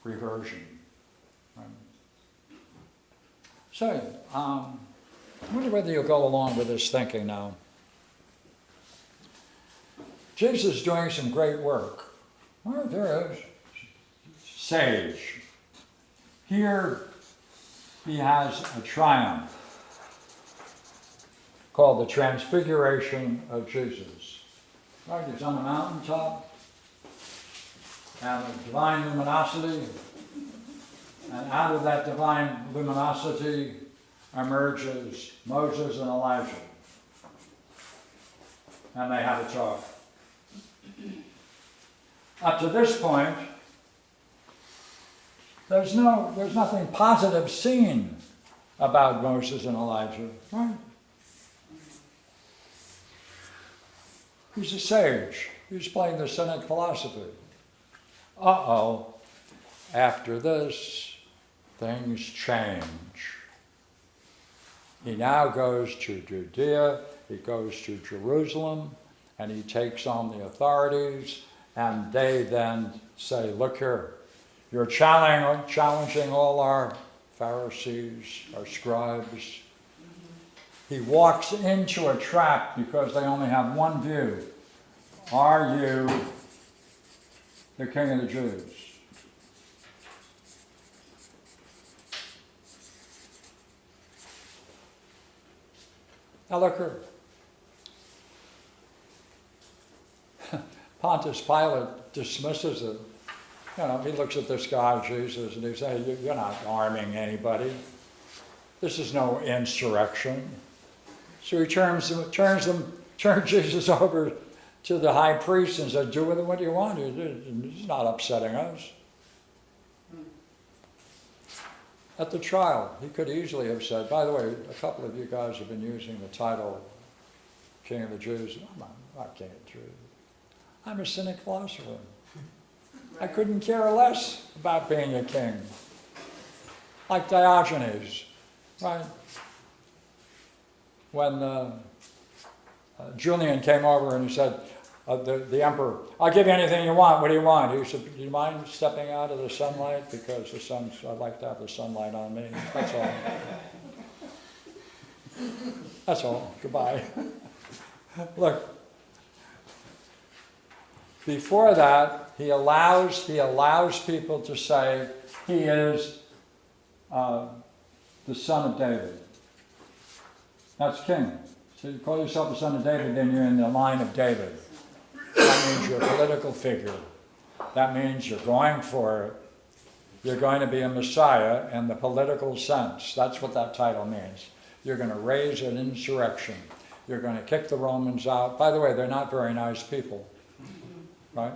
Speaker 1: Reversion. Right? So, I wonder whether you'll go along with this thinking now. Jesus is doing some great work. Oh, there is. Sage. Here he has a triumph called the Transfiguration of Jesus. Right, he's on the mountaintop, and the divine luminosity, and out of that divine luminosity emerges Moses and Elijah. And they have a talk. Up to this point, there's nothing positive seen about Moses and Elijah, right? He's a sage. He's playing the Cynic philosophy. Uh-oh. After this, things change. He now goes to Judea, he goes to Jerusalem, and he takes on the authorities, and they then say, look here, you're challenging all our Pharisees, our scribes. He walks into a trap because they only have one view. Are you the King of the Jews? Now look here. Pontius Pilate dismisses it. You know, he looks at this guy, Jesus, and he says, you're not harming anybody. This is no insurrection. So he turns Jesus over to the high priest and says, do with it what you want. He's not upsetting us. At the trial, he could easily have said, by the way, a couple of you guys have been using the title King of the Jews. I'm not King of the Jews. I'm a Cynic philosopher. I couldn't care less about being a king. Like Diogenes, right? When Julian came over and he said, the emperor, I'll give you anything you want. What do you want? He said, do you mind stepping out of the sunlight? Because I'd like to have the sunlight on me. That's all. That's all. Goodbye. Look, before that, he allows people to say he is the son of David. That's king. So you call yourself the son of David, then you're in the line of David. That means you're a political figure. That means you're going for it. You're going to be a Messiah in the political sense. That's what that title means. You're going to raise an insurrection. You're going to kick the Romans out. By the way, they're not very nice people. Right?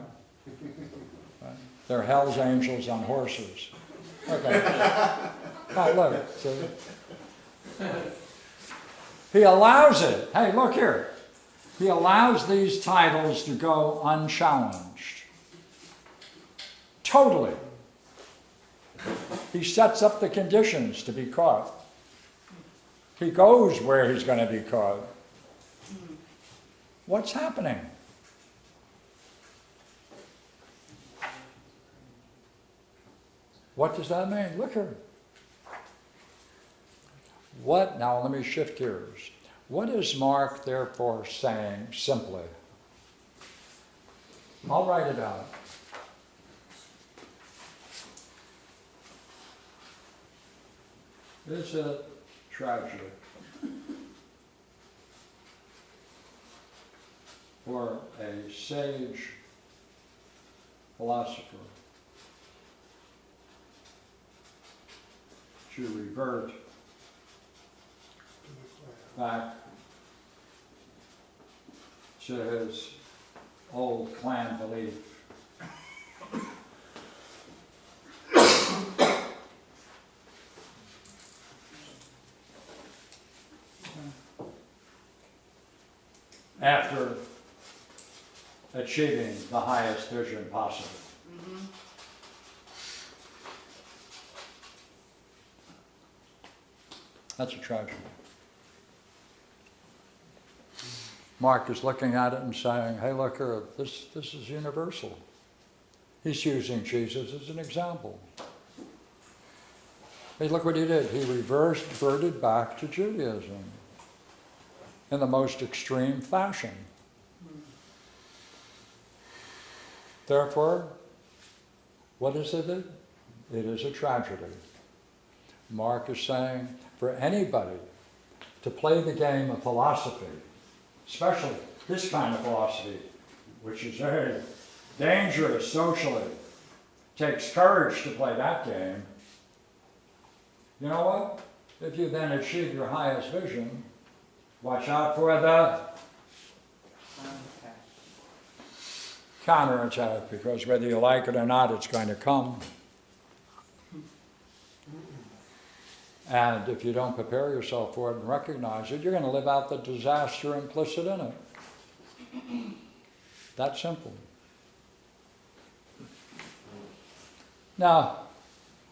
Speaker 1: They're hell's angels on horses. Okay. Oh, look. See? He allows it. Hey, look here. He allows these titles to go unchallenged. Totally. He sets up the conditions to be caught. He goes where he's going to be caught. What's happening? What does that mean? Look here. What, now let me shift gears. What is Mark therefore saying simply? I'll write it out. Is it tragic for a sage philosopher to revert back to his old clan belief? After achieving the highest vision possible. That's a tragedy. Mark is looking at it and saying, hey, look here, this is universal. He's using Jesus as an example. Hey, look what he did. He reverted back to Judaism in the most extreme fashion. Therefore, what is it? It is a tragedy. Mark is saying, for anybody to play the game of philosophy, especially this kind of philosophy, which is very dangerous socially, takes courage to play that game. You know what? If you then achieve your highest vision, watch out for the counterattack, because whether you like it or not, it's going to come. And if you don't prepare yourself for it and recognize it, you're going to live out the disaster implicit in it. That simple. Now,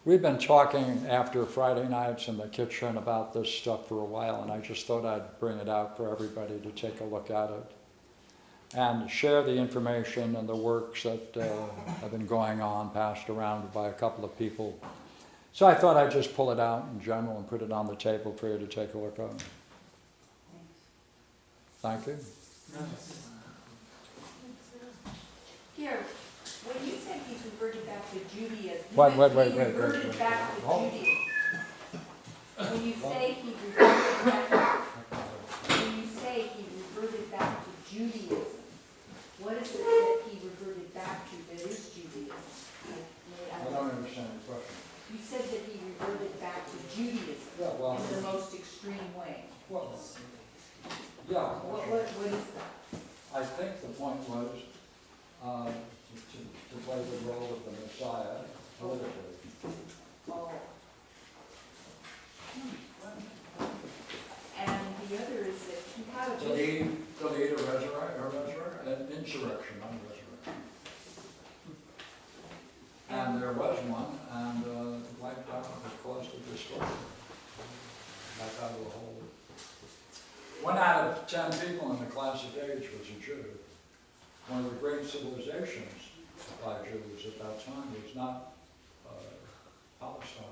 Speaker 1: we've been talking after Friday nights in the kitchen about this stuff for a while, and I just thought I'd bring it out for everybody to take a look at it and share the information and the works that have been going on, passed around by a couple of people. So I thought I'd just pull it out in general and put it on the table for you to take a look at. Thank you.
Speaker 5: Here, when you said he's reverted back to Judaism,
Speaker 1: Wait,
Speaker 5: he reverted back to
Speaker 1: Hold.
Speaker 5: Judaism. When you say he reverted back, to Judaism, what is it that he reverted back to that is Judaism?
Speaker 1: I don't understand the question.
Speaker 5: You said that he reverted back to Judaism
Speaker 1: Yeah, well,
Speaker 5: in the most extreme way.
Speaker 1: well, yeah.
Speaker 5: What is that?
Speaker 1: I think the point was to play the role of the Messiah politically.
Speaker 5: Oh. And the other is that he had a
Speaker 1: To lead an insurrection, not resurrection. And there was one, and it wiped out the cost of destruction. Back out of the whole. 1 out of 10 people in the classic age was a Jew. One of the great civilizations by Jews at that time was not Palestine.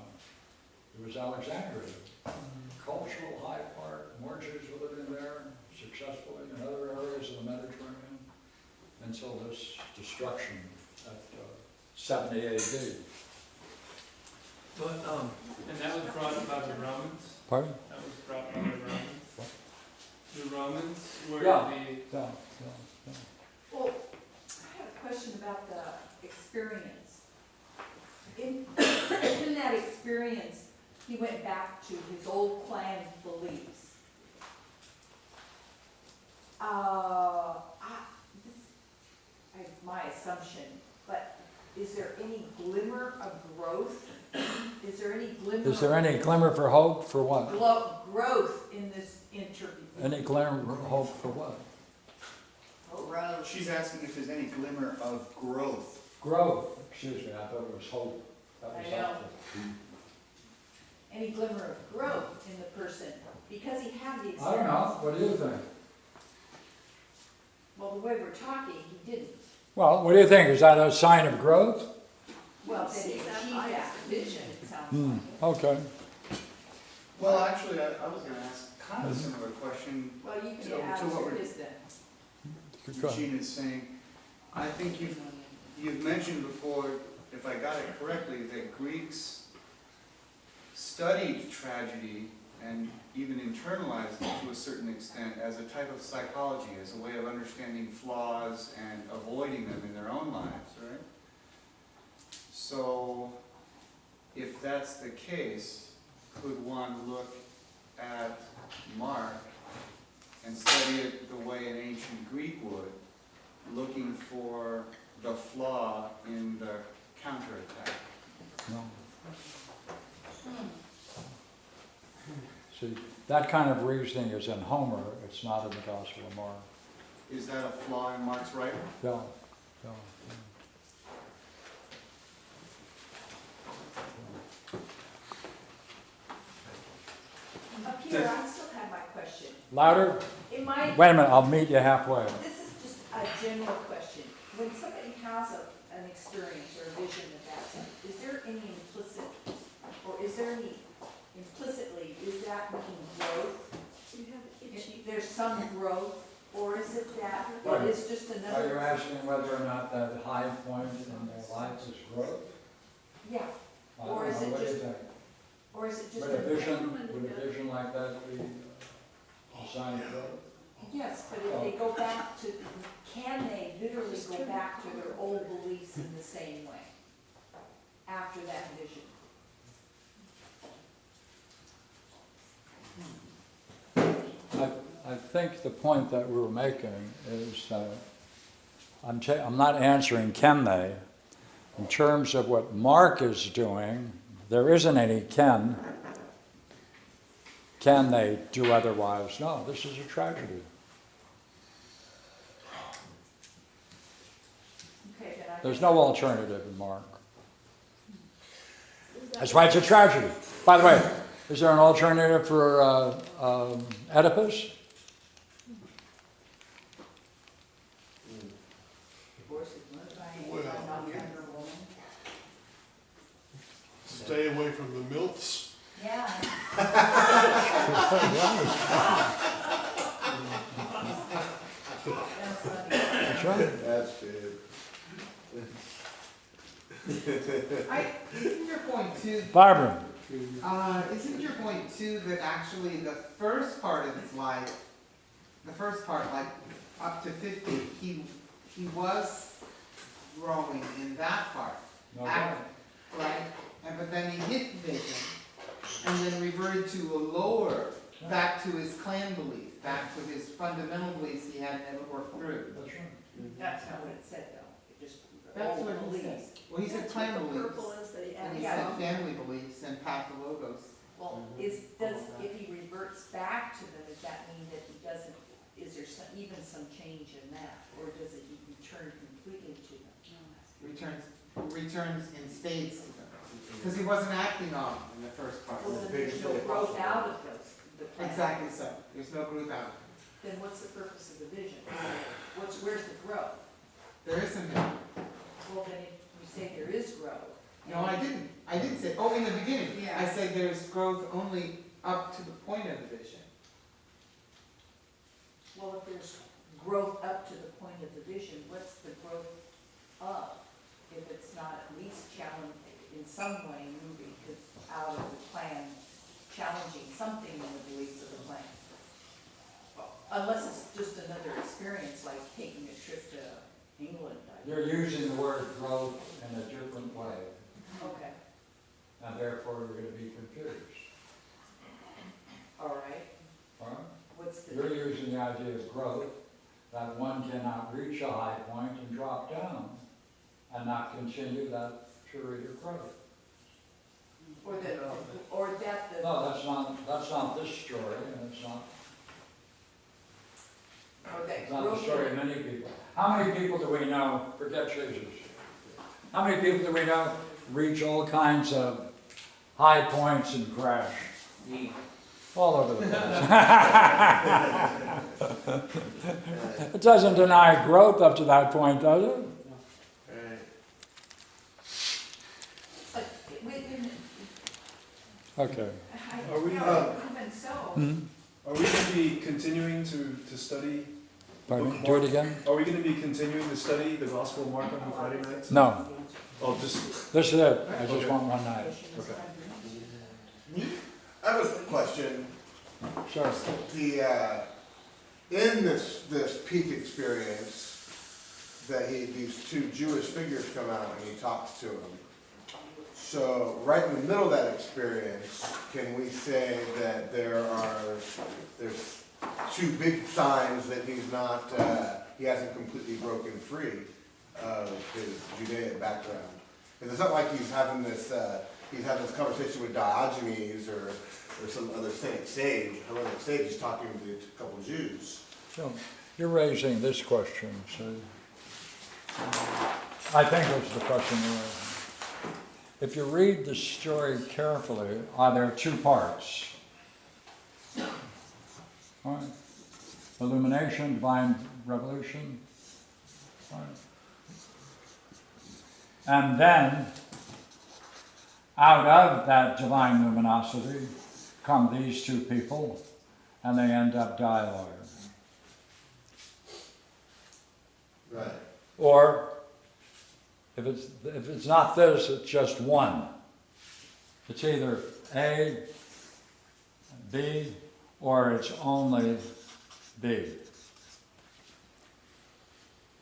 Speaker 1: It was Alexandria. Cultural high part, more Jews were living there successfully in other areas of the Mediterranean until this destruction at 70 AD.
Speaker 4: But
Speaker 7: And that was brought about the Romans?
Speaker 1: Pardon?
Speaker 7: That was brought by the Romans? The Romans were
Speaker 1: Yeah.
Speaker 7: the...
Speaker 5: Well, I have a question about the experience. In that experience, he went back to his old clan beliefs. My assumption, but is there any glimmer of growth? Is there any glimmer?
Speaker 1: Is there any glimmer for hope for what?
Speaker 5: Growth in this interview?
Speaker 1: Any glimmer of hope for what?
Speaker 5: Growth.
Speaker 6: She's asking if there's any glimmer of growth.
Speaker 1: Growth. Excuse me, I thought it was hope. That was
Speaker 5: I know.
Speaker 1: helpful.
Speaker 5: Any glimmer of growth in the person, because he had the experience.
Speaker 1: I don't know. What do you think?
Speaker 5: Well, the way we're talking, he didn't.
Speaker 1: Well, what do you think? Is that a sign of growth?
Speaker 5: Well, that he achieved that. vision, it sounds
Speaker 1: Hmm,
Speaker 5: like.
Speaker 1: okay.
Speaker 6: Well, actually, I was gonna ask kind of a similar question.
Speaker 5: Well, you
Speaker 6: To-
Speaker 5: can
Speaker 6: to
Speaker 5: answer
Speaker 6: what we're-
Speaker 5: this then.
Speaker 1: Go ahead.
Speaker 6: Eugene is saying, I think you've mentioned before, if I got it correctly, that Greeks studied tragedy and even internalized it to a certain extent as a type of psychology, as a way of understanding flaws and avoiding them in their own lives, right? So, if that's the case, could one look at Mark and study it the way an ancient Greek would, looking for the flaw in the counterattack?
Speaker 1: No. See, that kind of reasoning is in Homer, it's not in the Gospel of Mark.
Speaker 6: Is that a flaw in Mark's writing?
Speaker 1: Yeah, yeah.
Speaker 5: Peter, I still have my question.
Speaker 1: Louder?
Speaker 5: In my,
Speaker 1: Wait a minute, I'll meet you halfway.
Speaker 5: this is just a general question. When somebody has an experience or a vision of that, is there any implicit, or is there any implicitly, is that mean growth?
Speaker 2: You have itchy.
Speaker 5: There's some growth, or is it that
Speaker 1: Right.
Speaker 5: it is just
Speaker 1: Are you
Speaker 5: another?
Speaker 1: asking whether or not that high point in their life is growth?
Speaker 5: Yeah,
Speaker 1: I
Speaker 5: Or
Speaker 1: don't
Speaker 5: is
Speaker 1: know.
Speaker 5: it
Speaker 1: What do you
Speaker 5: just-
Speaker 1: think?
Speaker 5: or is it just?
Speaker 1: Would a
Speaker 5: a-
Speaker 1: vision like that be a sign of growth?
Speaker 5: Yes, but if they go back to, can they literally go back to their old beliefs in the same way after that vision?
Speaker 1: I think the point that we were making is that I'm not answering can they. In terms of what Mark is doing, there isn't any can. Can they do otherwise? No, this is a tragedy.
Speaker 5: Okay, then I.
Speaker 1: There's no alternative in Mark. That's why it's a tragedy. By the way, is there an alternative for Oedipus?
Speaker 5: Divorce is not by,
Speaker 3: Well,
Speaker 5: not
Speaker 3: yeah.
Speaker 5: younger woman.
Speaker 3: Stay away from the MILFs.
Speaker 5: Yeah. That's funny.
Speaker 1: That's right.
Speaker 6: That's good.
Speaker 8: Isn't your point too,
Speaker 1: Barbara,
Speaker 8: isn't your point too that actually the first part of his life, the first part, like up to 50, he was growing in that part,
Speaker 1: no doubt.
Speaker 8: right? And but then he hit vision, and then reverted to a lower, back to his clan belief, back to his fundamental beliefs he had never worked through.
Speaker 1: That's right.
Speaker 5: That's not what it said though, it just.
Speaker 8: That's
Speaker 5: old
Speaker 8: what he said.
Speaker 5: beliefs.
Speaker 8: Well, he said
Speaker 2: That's
Speaker 8: clan
Speaker 2: what the
Speaker 8: beliefs,
Speaker 2: purple is that he
Speaker 8: and he
Speaker 2: added.
Speaker 8: said family beliefs and pathologos.
Speaker 5: Well, if he reverts back to them, does that mean that he doesn't, is there some, even some change in that? Or does it return completely to them?
Speaker 8: Returns in spades to them. Because he wasn't acting on them in the first part.
Speaker 5: Well, then there's no growth out of those, the plan.
Speaker 8: Exactly so. There's no group out.
Speaker 5: Then what's the purpose of the vision? Where's the growth?
Speaker 8: There isn't any.
Speaker 5: Well, then if you say there is growth.
Speaker 8: No, I didn't. I did say, oh, in the beginning.
Speaker 5: Yeah.
Speaker 8: I said there's growth only up to the point of the vision.
Speaker 5: Well, if there's growth up to the point of the vision, what's the growth of? If it's not at least challenge, in some way moving out of the plan, challenging something in the beliefs of the plan. Unless it's just another experience, like taking a trip to England.
Speaker 1: You're using the word growth in a different way,
Speaker 5: Okay,
Speaker 1: and therefore you're going to be confused.
Speaker 5: all right.
Speaker 1: All right?
Speaker 5: What's the?
Speaker 1: You're using the idea of growth, that one cannot reach a high point and drop down and not continue that period of growth.
Speaker 5: Or that the.
Speaker 1: No, that's not this story, and it's not,
Speaker 5: Or that
Speaker 1: it's not the
Speaker 5: growth.
Speaker 1: story of many people. How many people do we know, forget Jesus, how many people do we know reach all kinds of high points and crash? All over the place. It doesn't deny growth up to that point, does it? Okay.
Speaker 4: Are we,
Speaker 5: even so.
Speaker 1: Hmm?
Speaker 4: Are we going to be continuing to study?
Speaker 1: Pardon me? Do it again?
Speaker 4: Are we going to be continuing to study the Gospel of Mark on Friday nights?
Speaker 1: No,
Speaker 4: Oh, just,
Speaker 1: this is it. I just want one night.
Speaker 4: okay.
Speaker 9: I have a question.
Speaker 1: Sure.
Speaker 9: The, in this peak experience, these two Jewish figures come out and he talks to them. So right in the middle of that experience, can we say that there's two big signs that he hasn't completely broken free of his Judaic background? Because it's not like he's having this conversation with Diogenes or some other Cynic sage. Hellenic sage, he's talking to a couple of Jews.
Speaker 1: So you're raising this question, so I think that's the question you're raising. If you read the story carefully, there are two parts. All right. Illumination, divine revolution. All right. And then, out of that divine luminosity come these two people, and they end up dialoguing.
Speaker 9: Right.
Speaker 1: Or, if it's not this, it's just one. It's either A, B, or it's only B.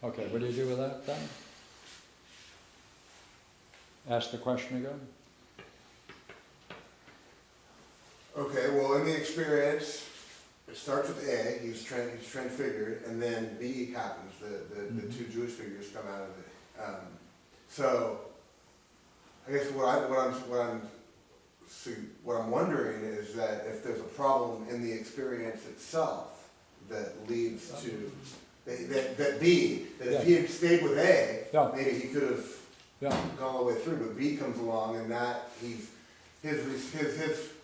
Speaker 1: Okay, what do you do with that then? Ask the question again.
Speaker 9: Okay, well, in the experience, it starts with A, he's transfigured, and then B happens. The two Jewish figures come out of it. So, I guess what I'm wondering is that if there's a problem in the experience itself that leads to that if he had stayed with A,
Speaker 1: Yeah.
Speaker 9: maybe he could have
Speaker 1: Yeah.
Speaker 9: gone all the way through. But B comes along, and that his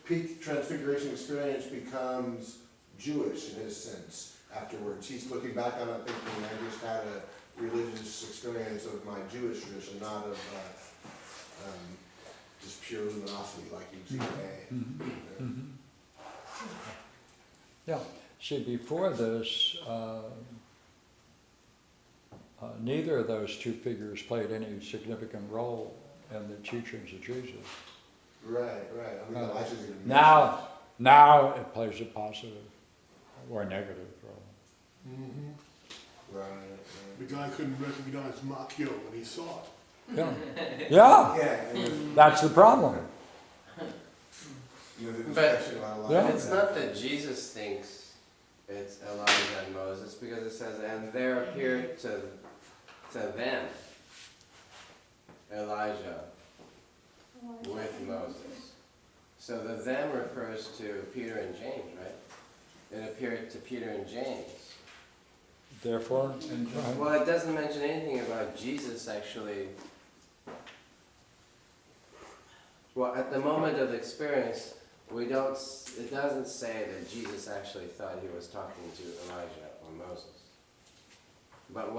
Speaker 9: peak transfiguration experience becomes Jewish in his sense. Afterwards, he's looking back on it thinking, I just had a religious experience of my Jewish tradition, not of just pure luminosity like you'd see today.
Speaker 1: Yeah. See, before this, neither of those two figures played any significant role in the teachings of Jesus.
Speaker 9: Right. I mean, Elijah's even
Speaker 1: Now it plays a positive or negative role.
Speaker 9: Right.
Speaker 3: The guy couldn't recognize Macchio when he saw it.
Speaker 1: Yeah. Yeah.
Speaker 9: Yeah.
Speaker 1: That's the problem.
Speaker 9: The
Speaker 10: But-
Speaker 9: discussion about
Speaker 1: Yeah.
Speaker 9: Elijah.
Speaker 10: It's not that Jesus thinks it's Elijah and Moses, because it says, and there appeared to them Elijah with Moses. So the them refers to Peter and James, right? It appeared to Peter and James.
Speaker 1: Therefore,
Speaker 10: Well, it doesn't mention anything about Jesus actually. Well, at the moment of the experience, it doesn't say that Jesus actually thought he was talking to Elijah or Moses. But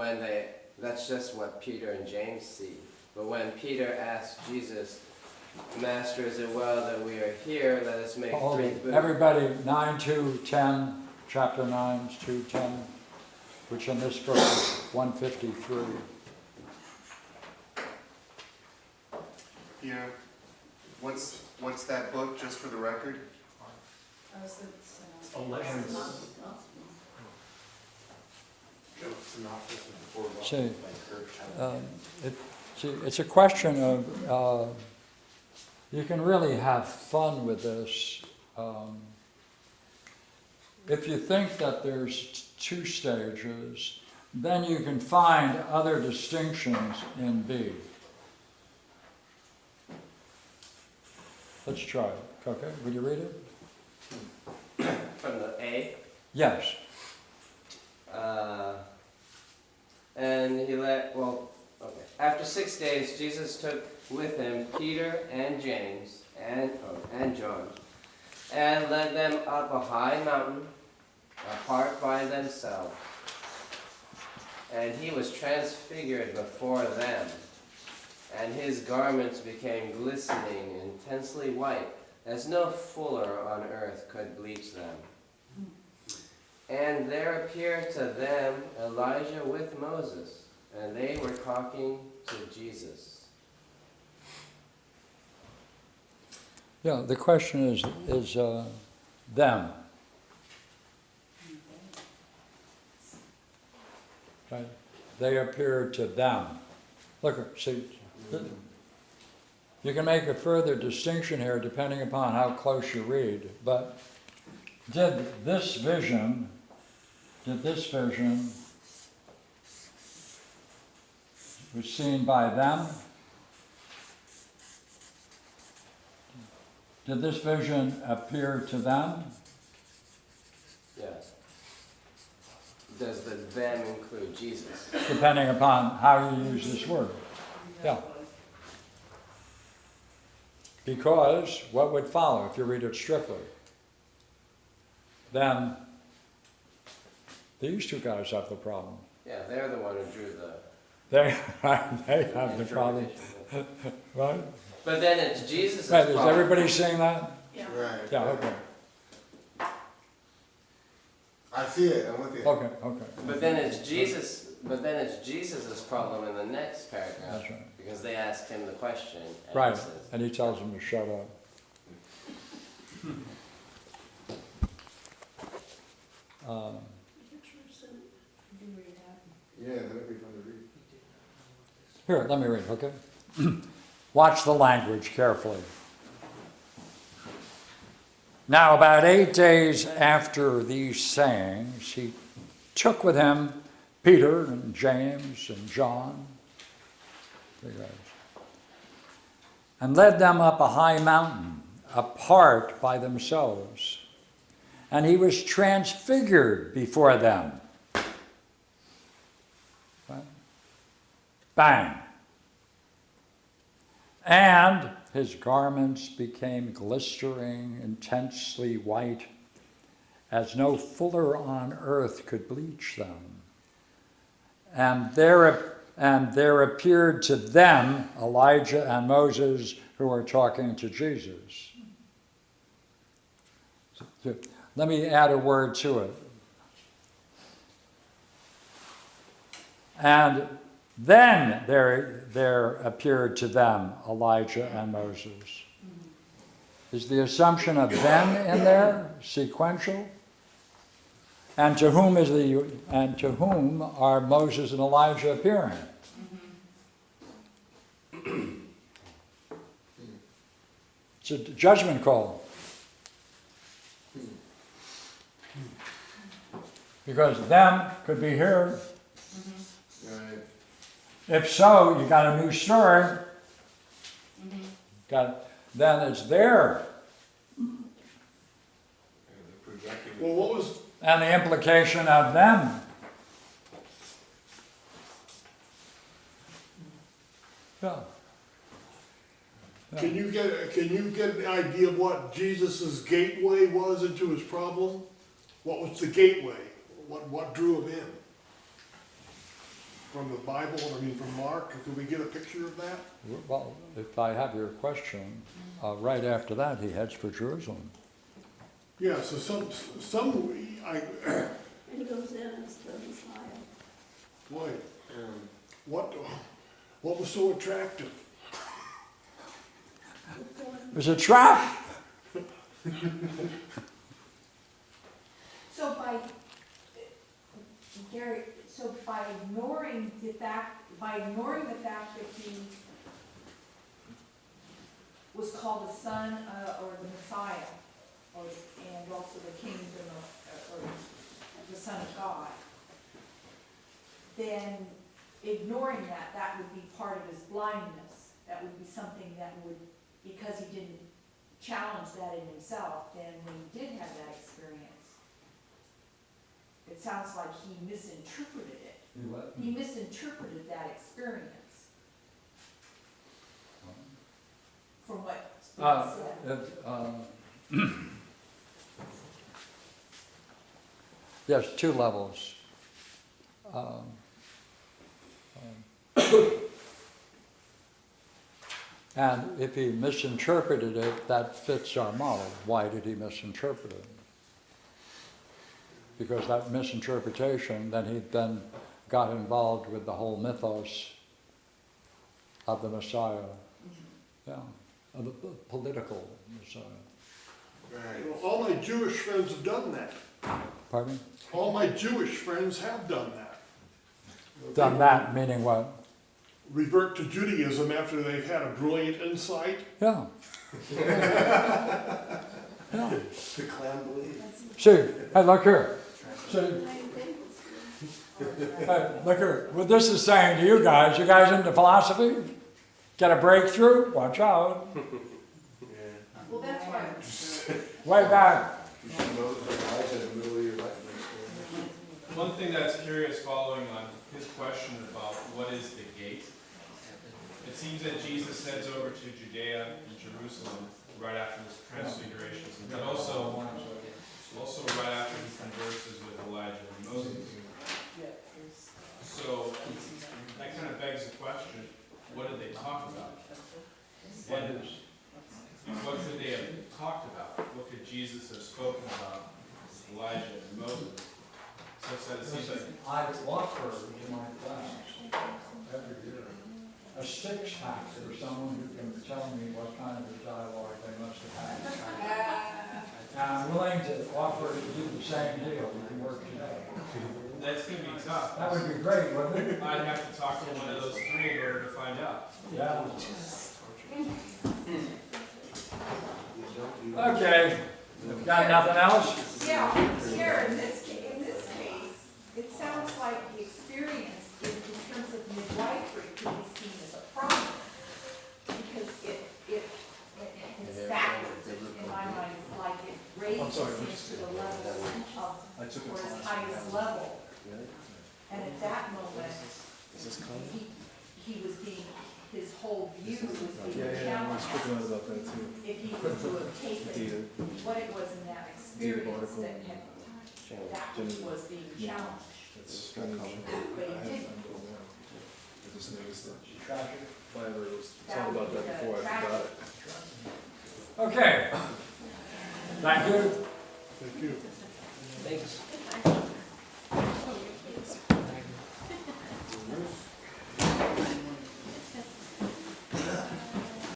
Speaker 10: that's just what Peter and James see. But when Peter asked Jesus, Master, is it well that we are here? Let us make three booths.
Speaker 1: everybody, 9:2:10, chapter 9, 2:10, which in this book is 153.
Speaker 6: Yeah. What's that book, just for the record?
Speaker 1: See, it's a question of, you can really have fun with this. If you think that there's two stages, then you can find other distinctions in B. Let's try it, okay? Would you read it?
Speaker 10: From the A.
Speaker 1: Yes.
Speaker 10: And after 6 days, Jesus took with him Peter and James and John, and led them up a high mountain, apart by themselves. And he was transfigured before them, and his garments became glistening, intensely white, as no fuller on earth could bleach them. And there appeared to them Elijah with Moses, and they were talking to Jesus.
Speaker 1: Yeah, the question is them. Right? They appeared to them. Look, see, you can make a further distinction here depending upon how close you read, but did this vision was seen by them? Did this vision appear to them?
Speaker 10: Yes. Does the them include Jesus?
Speaker 1: Depending upon how you use this word. Yeah. Because what would follow if you read it strictly? Then these two guys have the problem.
Speaker 10: Yeah, they're the one who drew the
Speaker 1: They have the problem,
Speaker 10: interpretation.
Speaker 1: right?
Speaker 10: But then it's Jesus'
Speaker 1: Right, is
Speaker 10: problem.
Speaker 1: everybody seeing that?
Speaker 2: Yeah.
Speaker 9: Right.
Speaker 1: Yeah, okay,
Speaker 9: I see it, I'm with you.
Speaker 1: okay, okay.
Speaker 10: But then it's Jesus. But then it's Jesus' problem in the next paragraph,
Speaker 1: That's right.
Speaker 10: because they asked him the question, and
Speaker 1: Right,
Speaker 10: he says,
Speaker 1: and he tells them to shut up.
Speaker 9: Yeah, that'd be fun to read.
Speaker 1: Here, let me read, okay? Watch the language carefully. Now, about 8 days after these sayings, he took with him Peter and James and John, three guys, and led them up a high mountain, apart by themselves. And he was transfigured before them. Right? Bang. And his garments became glistering, intensely white, as no fuller on earth could bleach them. And there appeared to them Elijah and Moses, who were talking to Jesus. Let me add a word to it. And then there appeared to them Elijah and Moses. Is the assumption of them in there sequential? And to whom are Moses and Elijah appearing? It's a judgment call. Because them could be here.
Speaker 9: Right.
Speaker 1: If so, you got a new story. Then it's there.
Speaker 3: Well, what was,
Speaker 1: And the implication of them. Yeah.
Speaker 3: can you get an idea of what Jesus's gateway was into his problem? What was the gateway? What drew him in? From the Bible, from Mark, could we get a picture of that?
Speaker 1: Well, if I have your question, right after that, he heads for Jerusalem.
Speaker 3: Yeah, so
Speaker 2: And he goes in as the Messiah.
Speaker 3: boy, what was so attractive?
Speaker 1: It was a trap.
Speaker 5: So Gary, by ignoring the fact that he was called the Son or the Messiah, and also the King or the Son of God, then ignoring that would be part of his blindness. That would be something that would, because he didn't challenge that in himself, then when he did have that experience, it sounds like he misinterpreted it. He misinterpreted that experience from what's been said.
Speaker 1: Yes, two levels. And if he misinterpreted it, that fits our model. Why did he misinterpret it? Because that misinterpretation, then he then got involved with the whole mythos of the Messiah. Yeah, of the political Messiah.
Speaker 3: Well, all my Jewish friends have done that.
Speaker 1: Pardon me?
Speaker 3: All my Jewish friends have done that.
Speaker 1: Done that, meaning what?
Speaker 3: Revert to Judaism after they've had a brilliant insight.
Speaker 1: Yeah. Yeah.
Speaker 9: The clan belief.
Speaker 1: See, hey, look here. See, hey, look here. What this is saying to you guys into philosophy? Get a breakthrough? Watch out.
Speaker 5: Well, that's why,
Speaker 1: Way back.
Speaker 7: One thing that's curious following on his question about what is the gate, it seems that Jesus heads over to Judea and Jerusalem right after this transfiguration, but also right after he converses with Elijah and Moses. So that kind of begs the question, what did they talk about? What could they have talked about? What could Jesus have spoken about with Elijah and Moses? Such that it seems like
Speaker 1: I offer in my class every year a six-pack for someone who can tell me what kind of a dialogue they must have had. And I'm willing to offer to do the same deal. We can work together.
Speaker 7: that's going to be tough.
Speaker 1: That would be great, wouldn't it?
Speaker 7: I'd have to talk to one of those three in order to find out.
Speaker 1: Yeah. Okay. Got nothing else?
Speaker 5: yeah, here, in this case, it sounds like the experience in terms of midwifery could be seen as a problem. Because it's backwards in my mind, it's like it raises him to the level of, or his highest level. And at that moment, he was being, his whole view was being challenged.
Speaker 4: about that too.
Speaker 5: If he were to have taken what it was in that experience that had, that which was being challenged.
Speaker 4: That's strange.
Speaker 5: But he didn't.
Speaker 4: I just noticed that.
Speaker 1: Tragic.
Speaker 4: If I ever was thought about that before, I forgot it.
Speaker 1: Okay. Thank you.
Speaker 3: Thank you.
Speaker 10: Thanks.